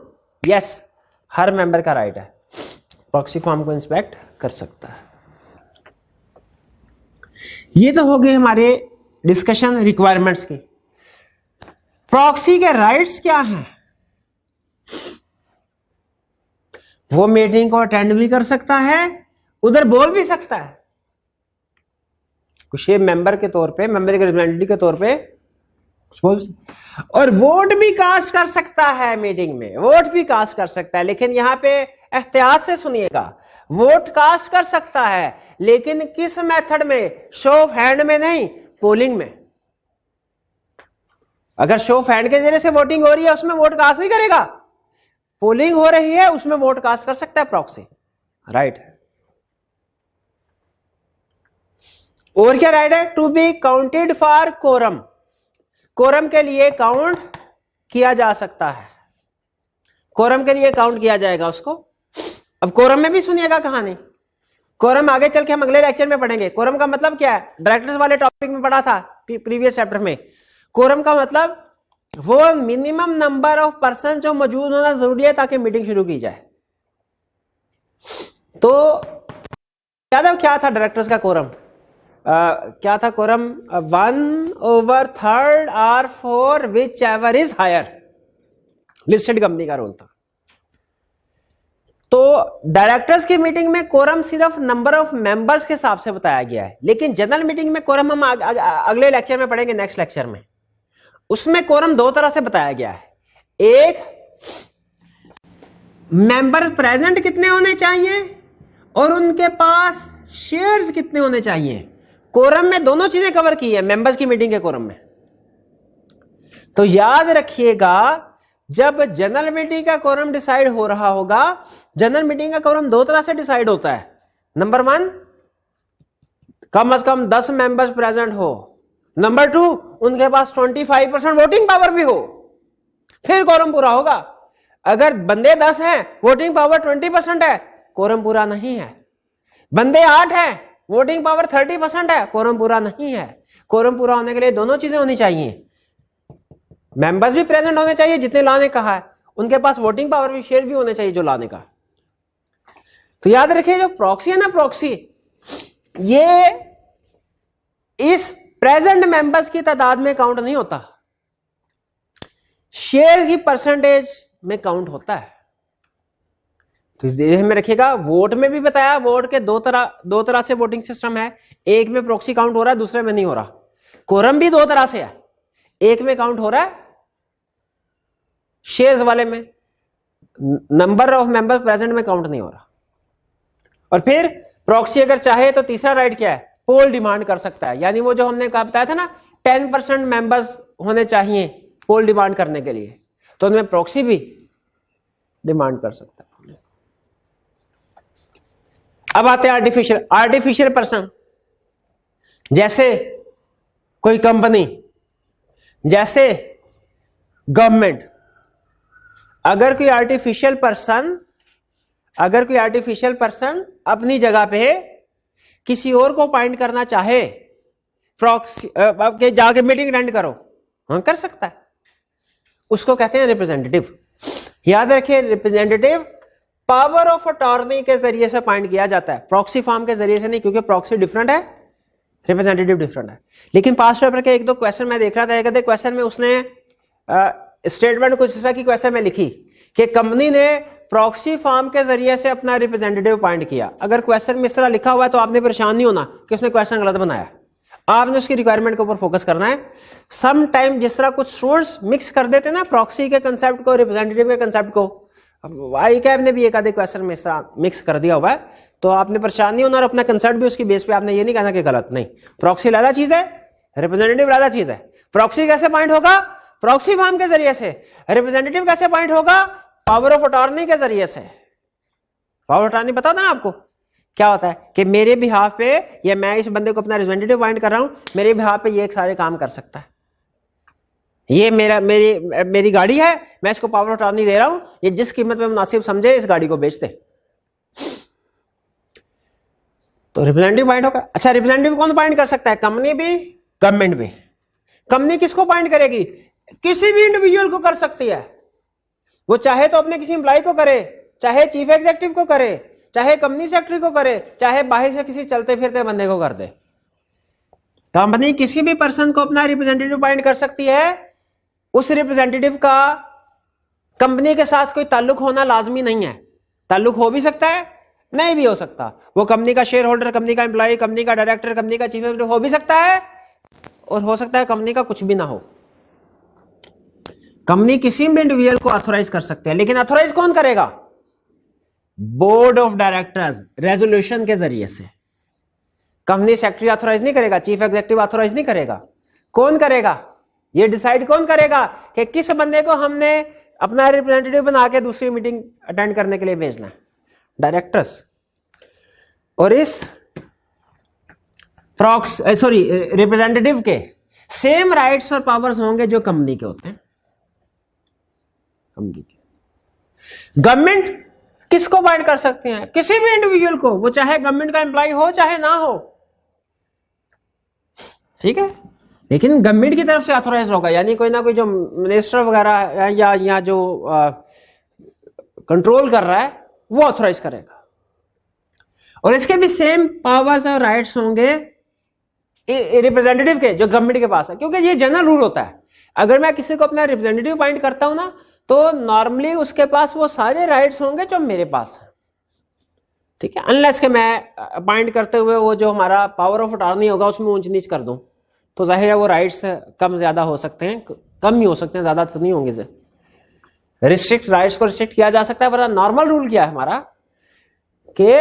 S1: यस, हर मेंबर का राइट है, प्रॉक्सी फॉर्म को इंस्पेक्ट कर सकता है। ये तो हो गए हमारे डिस्कशन रिक्वायरमेंट्स की। प्रॉक्सी के राइट्स क्या हैं? वो मीटिंग को अटेंड भी कर सकता है, उधर बोल भी सकता है। कुछ मेंबर के तौर पे, मेंबर के रिप्रेजेंटेटिव के तौर पे, और वोट भी कास्ट कर सकता है मीटिंग में, वोट भी कास्ट कर सकता है। लेकिन यहां पे एहतियात से सुनिएगा, वोट कास्ट कर सकता है लेकिन किस मेथड में? शो ऑफ हैंड में नहीं, पोलिंग में। अगर शो ऑफ हैंड के जरिए से वोटिंग हो रही है उसमें वोट कास्ट नहीं करेगा, पोलिंग हो रही है उसमें वोट कास्ट कर सकता है प्रॉक्सी, राइट। और क्या राइट है? To be counted for quorum, quorum के लिए काउंट किया जा सकता है, कोरम के लिए काउंट किया जाएगा उसको। अब कोरम में भी सुनिएगा कहानी, कोरम आगे चल के हम अगले लेक्चर में पढ़ेंगे। कोरम का मतलब क्या है? डायरेक्टर्स वाले टॉपिक में पढ़ा था प्रीवियस चैप्टर में। कोरम का मतलब वो मिनिमम नंबर ऑफ पर्सन जो मौजूद होना जरूरी है ताकि मीटिंग शुरू की जाए। तो याद है क्या था डायरेक्टर्स का कोरम? क्या था कोरम? 1/3 और 4 whichever is higher, listed company का रोल था। तो डायरेक्टर्स की मीटिंग में कोरम सिर्फ नंबर ऑफ मेंबर्स के हिसाब से बताया गया है, लेकिन जनरल मीटिंग में कोरम हम अगले लेक्चर में पढ़ेंगे, नेक्स्ट लेक्चर में। उसमें कोरम दो तरह से बताया गया है। एक, मेंबर प्रेजेंट कितने होने चाहिए और उनके पास शेयर्स कितने होने चाहिए। कोरम में दोनों चीजें कवर की है, मेंबर्स की मीटिंग के कोरम में। तो याद रखिएगा, जब जनरल मीटिंग का कोरम डिसाइड हो रहा होगा, जनरल मीटिंग का कोरम दो तरह से डिसाइड होता है। नंबर 1, कम से कम 10 मेंबर्स प्रेजेंट हो। नंबर 2, उनके पास 25% वोटिंग पावर भी हो, फिर कोरम पूरा होगा। अगर बंदे 10 हैं, वोटिंग पावर 20% है, कोरम पूरा नहीं है। बंदे 8 हैं, वोटिंग पावर 30% है, कोरम पूरा नहीं है। कोरम पूरा होने के लिए दोनों चीजें होनी चाहिए, मेंबर्स भी प्रेजेंट होने चाहिए जितने लाने कहा है, उनके पास वोटिंग पावर भी, शेयर भी होने चाहिए जो लाने का। तो याद रखिए, जो प्रॉक्सी है ना, प्रॉक्सी ये इस प्रेजेंट मेंबर्स की तादाद में काउंट नहीं होता, शेयर की परसेंटेज में काउंट होता है। तो ध्यान में रखिएगा, वोट में भी बताया, वोट के दो तरह से वोटिंग सिस्टम है। एक में प्रॉक्सी काउंट हो रहा है, दूसरे में नहीं हो रहा। कोरम भी दो तरह से है, एक में काउंट हो रहा है शेयर्स वाले में, नंबर ऑफ मेंबर्स प्रेजेंट में काउंट नहीं हो रहा। और फिर प्रॉक्सी अगर चाहे तो तीसरा राइट क्या है? पोल डिमांड कर सकता है। यानी वो जो हमने कहा बताया था ना, 10% मेंबर्स होने चाहिए पोल डिमांड करने के लिए, तो उनमें प्रॉक्सी भी डिमांड कर सकता है। अब आते हैं आर्टिफिशियल पर्सन, जैसे कोई कंपनी, जैसे गवर्नमेंट। अगर कोई आर्टिफिशियल पर्सन अपनी जगह पे किसी और को अपॉइंट करना चाहे, प्रॉक्सी जाके मीटिंग अटेंड करो, हाँ कर सकता है, उसको कहते हैं रिप्रेजेंटेटिव। याद रखिए, रिप्रेजेंटेटिव पावर ऑफ अटॉर्नी के जरिए से अपॉइंट किया जाता है, प्रॉक्सी फॉर्म के जरिए से नहीं, क्योंकि प्रॉक्सी डिफरेंट है, रिप्रेजेंटेटिव डिफरेंट है। लेकिन पास्ट पेपर के 1-2 क्वेश्चन मैं देख रहा था, एक क्वेश्चन में उसने स्टेटमेंट कुछ इस तरह की क्वेश्चन में लिखी कि कंपनी ने प्रॉक्सी फॉर्म के जरिए से अपना रिप्रेजेंटेटिव अपॉइंट किया। अगर क्वेश्चन में इस तरह लिखा हुआ है तो आपने परेशान नहीं होना कि उसने क्वेश्चन गलत बनाया, आपने उसकी रिक्वायरमेंट के ऊपर फोकस करना है। सम टाइम जिस तरह कुछ स्टूडेंट्स मिक्स कर देते ना प्रॉक्सी के कंसेप्ट को, रिप्रेजेंटेटिव के कंसेप्ट को, आई कैब ने भी एक आधे क्वेश्चन में इस तरह मिक्स कर दिया हुआ है, तो आपने परेशान नहीं होना और अपना कंसेप्ट भी उसकी बेस पे आपने ये नहीं कहना कि गलत। नहीं, प्रॉक्सी अलग चीज है, रिप्रेजेंटेटिव अलग चीज है। प्रॉक्सी कैसे पॉइंट होगा? प्रॉक्सी फॉर्म के जरिए से। रिप्रेजेंटेटिव कैसे पॉइंट होगा? पावर ऑफ अटॉर्नी के जरिए से। पावर ऑफ अटॉर्नी पता था ना आपको क्या होता है कि मेरे बिहाफ पे, या मैं इस बंदे को अपना रिप्रेजेंटेटिव अपॉइंट कर रहा हूं, मेरे बिहाफ पे ये सारे काम कर सकता है। ये मेरी गाड़ी है, मैं इसको पावर ऑफ अटॉर्नी दे रहा हूं, ये जिस कीमत में मुनासिब समझे इस गाड़ी को बेच दे, तो रिप्रेजेंटेटिव पॉइंट होगा। अच्छा, रिप्रेजेंटेटिव कौन पॉइंट कर सकता है? कंपनी भी, गवर्नमेंट भी। कंपनी किसको पॉइंट करेगी? किसी भी इंडिविजुअल को कर सकती है, वो चाहे तो अपने किसी एम्प्लॉय को करे, चाहे चीफ एग्जीक्यूटिव को करे, चाहे कंपनी सेक्रेटरी को करे, चाहे बाहर से किसी चलते फिरते बंदे को कर दे। कंपनी किसी भी पर्सन को अपना रिप्रेजेंटेटिव अपॉइंट कर सकती है। उस रिप्रेजेंटेटिव का कंपनी के साथ कोई ताल्लुक होना लाजमी नहीं है, ताल्लुक हो भी सकता है, नहीं भी हो सकता। वो कंपनी का शेयर होल्डर, कंपनी का एम्प्लॉय, कंपनी का डायरेक्टर, कंपनी का चीफ एग्जीक्यूटिव हो भी सकता है, और हो सकता है कंपनी का कुछ भी ना हो। कंपनी किसी भी इंडिविजुअल को ऑथोराइज कर सकते हैं, लेकिन ऑथोराइज कौन करेगा? बोर्ड ऑफ डायरेक्टर्स रेजोल्यूशन के जरिए से। कंपनी सेक्रेटरी ऑथोराइज नहीं करेगा, चीफ एग्जीक्यूटिव ऑथोराइज नहीं करेगा। कौन करेगा? ये डिसाइड कौन करेगा कि किस बंदे को हमने अपना रिप्रेजेंटेटिव बना के दूसरी मीटिंग अटेंड करने के लिए भेजना है? डायरेक्टर्स। और इस रिप्रेजेंटेटिव के सेम राइट्स और पावर्स होंगे जो कंपनी के होते हैं। कंपनी के गवर्नमेंट किसको बाइंड कर सकते हैं? किसी भी इंडिविजुअल को, वो चाहे गवर्नमेंट का एम्प्लॉय हो चाहे ना हो, ठीक है, लेकिन गवर्नमेंट की तरफ से ऑथोराइज होगा, यानी कोई ना कोई जो मिनिस्टर वगैरह या जो कंट्रोल कर रहा है वो ऑथोराइज करेगा। और इसके भी सेम पावर्स और राइट्स होंगे रिप्रेजेंटेटिव के जो गवर्नमेंट के पास है, क्योंकि ये जनरल रूल होता है। अगर मैं किसी को अपना रिप्रेजेंटेटिव अपॉइंट करता हूं ना, तो नॉर्मली उसके पास वो सारे राइट्स होंगे जो मेरे पास है, ठीक है, अनलेस के मैं अपॉइंट करते हुए वो जो हमारा पावर ऑफ अटॉर्नी होगा उसमें ऊंच नीच कर दूं, तो जाहिर है वो राइट्स कम ज्यादा हो सकते हैं, कम ही हो सकते हैं, ज्यादा तो नहीं होंगे। से रिस्ट्रिक्ट राइट्स को रिस्ट्रिक्ट किया जा सकता है, पर नॉर्मल रूल क्या है हमारा कि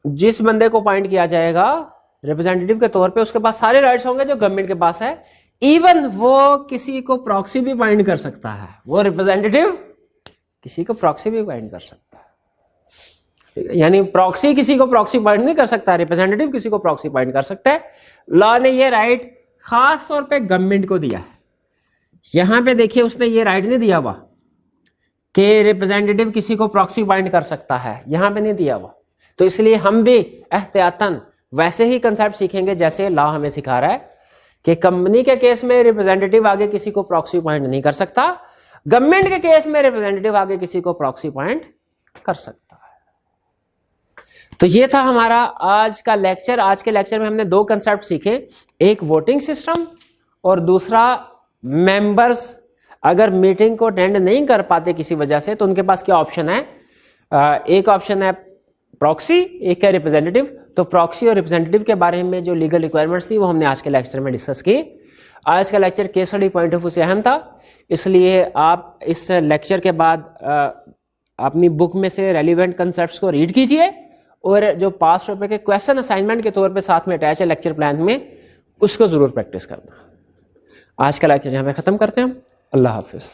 S1: जिस बंदे को अपॉइंट किया जाएगा रिप्रेजेंटेटिव के तौर पे, उसके पास सारे राइट्स होंगे जो गवर्नमेंट के पास है। इवन वो किसी को प्रॉक्सी भी अपॉइंट कर सकता है, वो रिप्रेजेंटेटिव किसी को प्रॉक्सी भी अपॉइंट कर सकता है, यानी प्रॉक्सी किसी को प्रॉक्सी अपॉइंट नहीं कर सकता, रिप्रेजेंटेटिव किसी को प्रॉक्सी अपॉइंट कर सकता है। लॉ ने ये राइट खास तौर पे गवर्नमेंट को दिया है। यहां पे देखिए उसने ये राइट नहीं दिया हुआ कि रिप्रेजेंटेटिव किसी को प्रॉक्सी अपॉइंट कर सकता है, यहां पे नहीं दिया हुआ। तो इसलिए हम भी एहतियातन वैसे ही कंसेप्ट सीखेंगे जैसे लॉ हमें सिखा रहा है कि कंपनी के केस में रिप्रेजेंटेटिव आगे किसी को प्रॉक्सी अपॉइंट नहीं कर सकता, गवर्नमेंट के केस में रिप्रेजेंटेटिव आगे किसी को प्रॉक्सी अपॉइंट कर सकता है। तो ये था हमारा आज का लेक्चर। आज के लेक्चर में हमने दो कंसेप्ट सीखे, एक वोटिंग सिस्टम और दूसरा मेंबर्स अगर मीटिंग को अटेंड नहीं कर पाते किसी वजह से तो उनके पास क्या ऑप्शन है। एक ऑप्शन है प्रॉक्सी, एक है रिप्रेजेंटेटिव। तो प्रॉक्सी और रिप्रेजेंटेटिव के बारे में जो लीगल रिक्वायरमेंट्स थी वो हमने आज के लेक्चर में डिस्कस की। आज का lecture case study point of view से अहम था, इसलिए आप इस लेक्चर के बाद अपनी बुक में से रेलिवेंट कंसेप्ट्स को रीड कीजिए और जो पास्ट पेपर के क्वेश्चन असाइनमेंट के तौर पे साथ में अटैच है लेक्चर प्लान में, उसको जरूर प्रैक्टिस करना। आज का लेक्चर यहाँ पे खत्म करते हैं हम। अल्लाह हाफिज।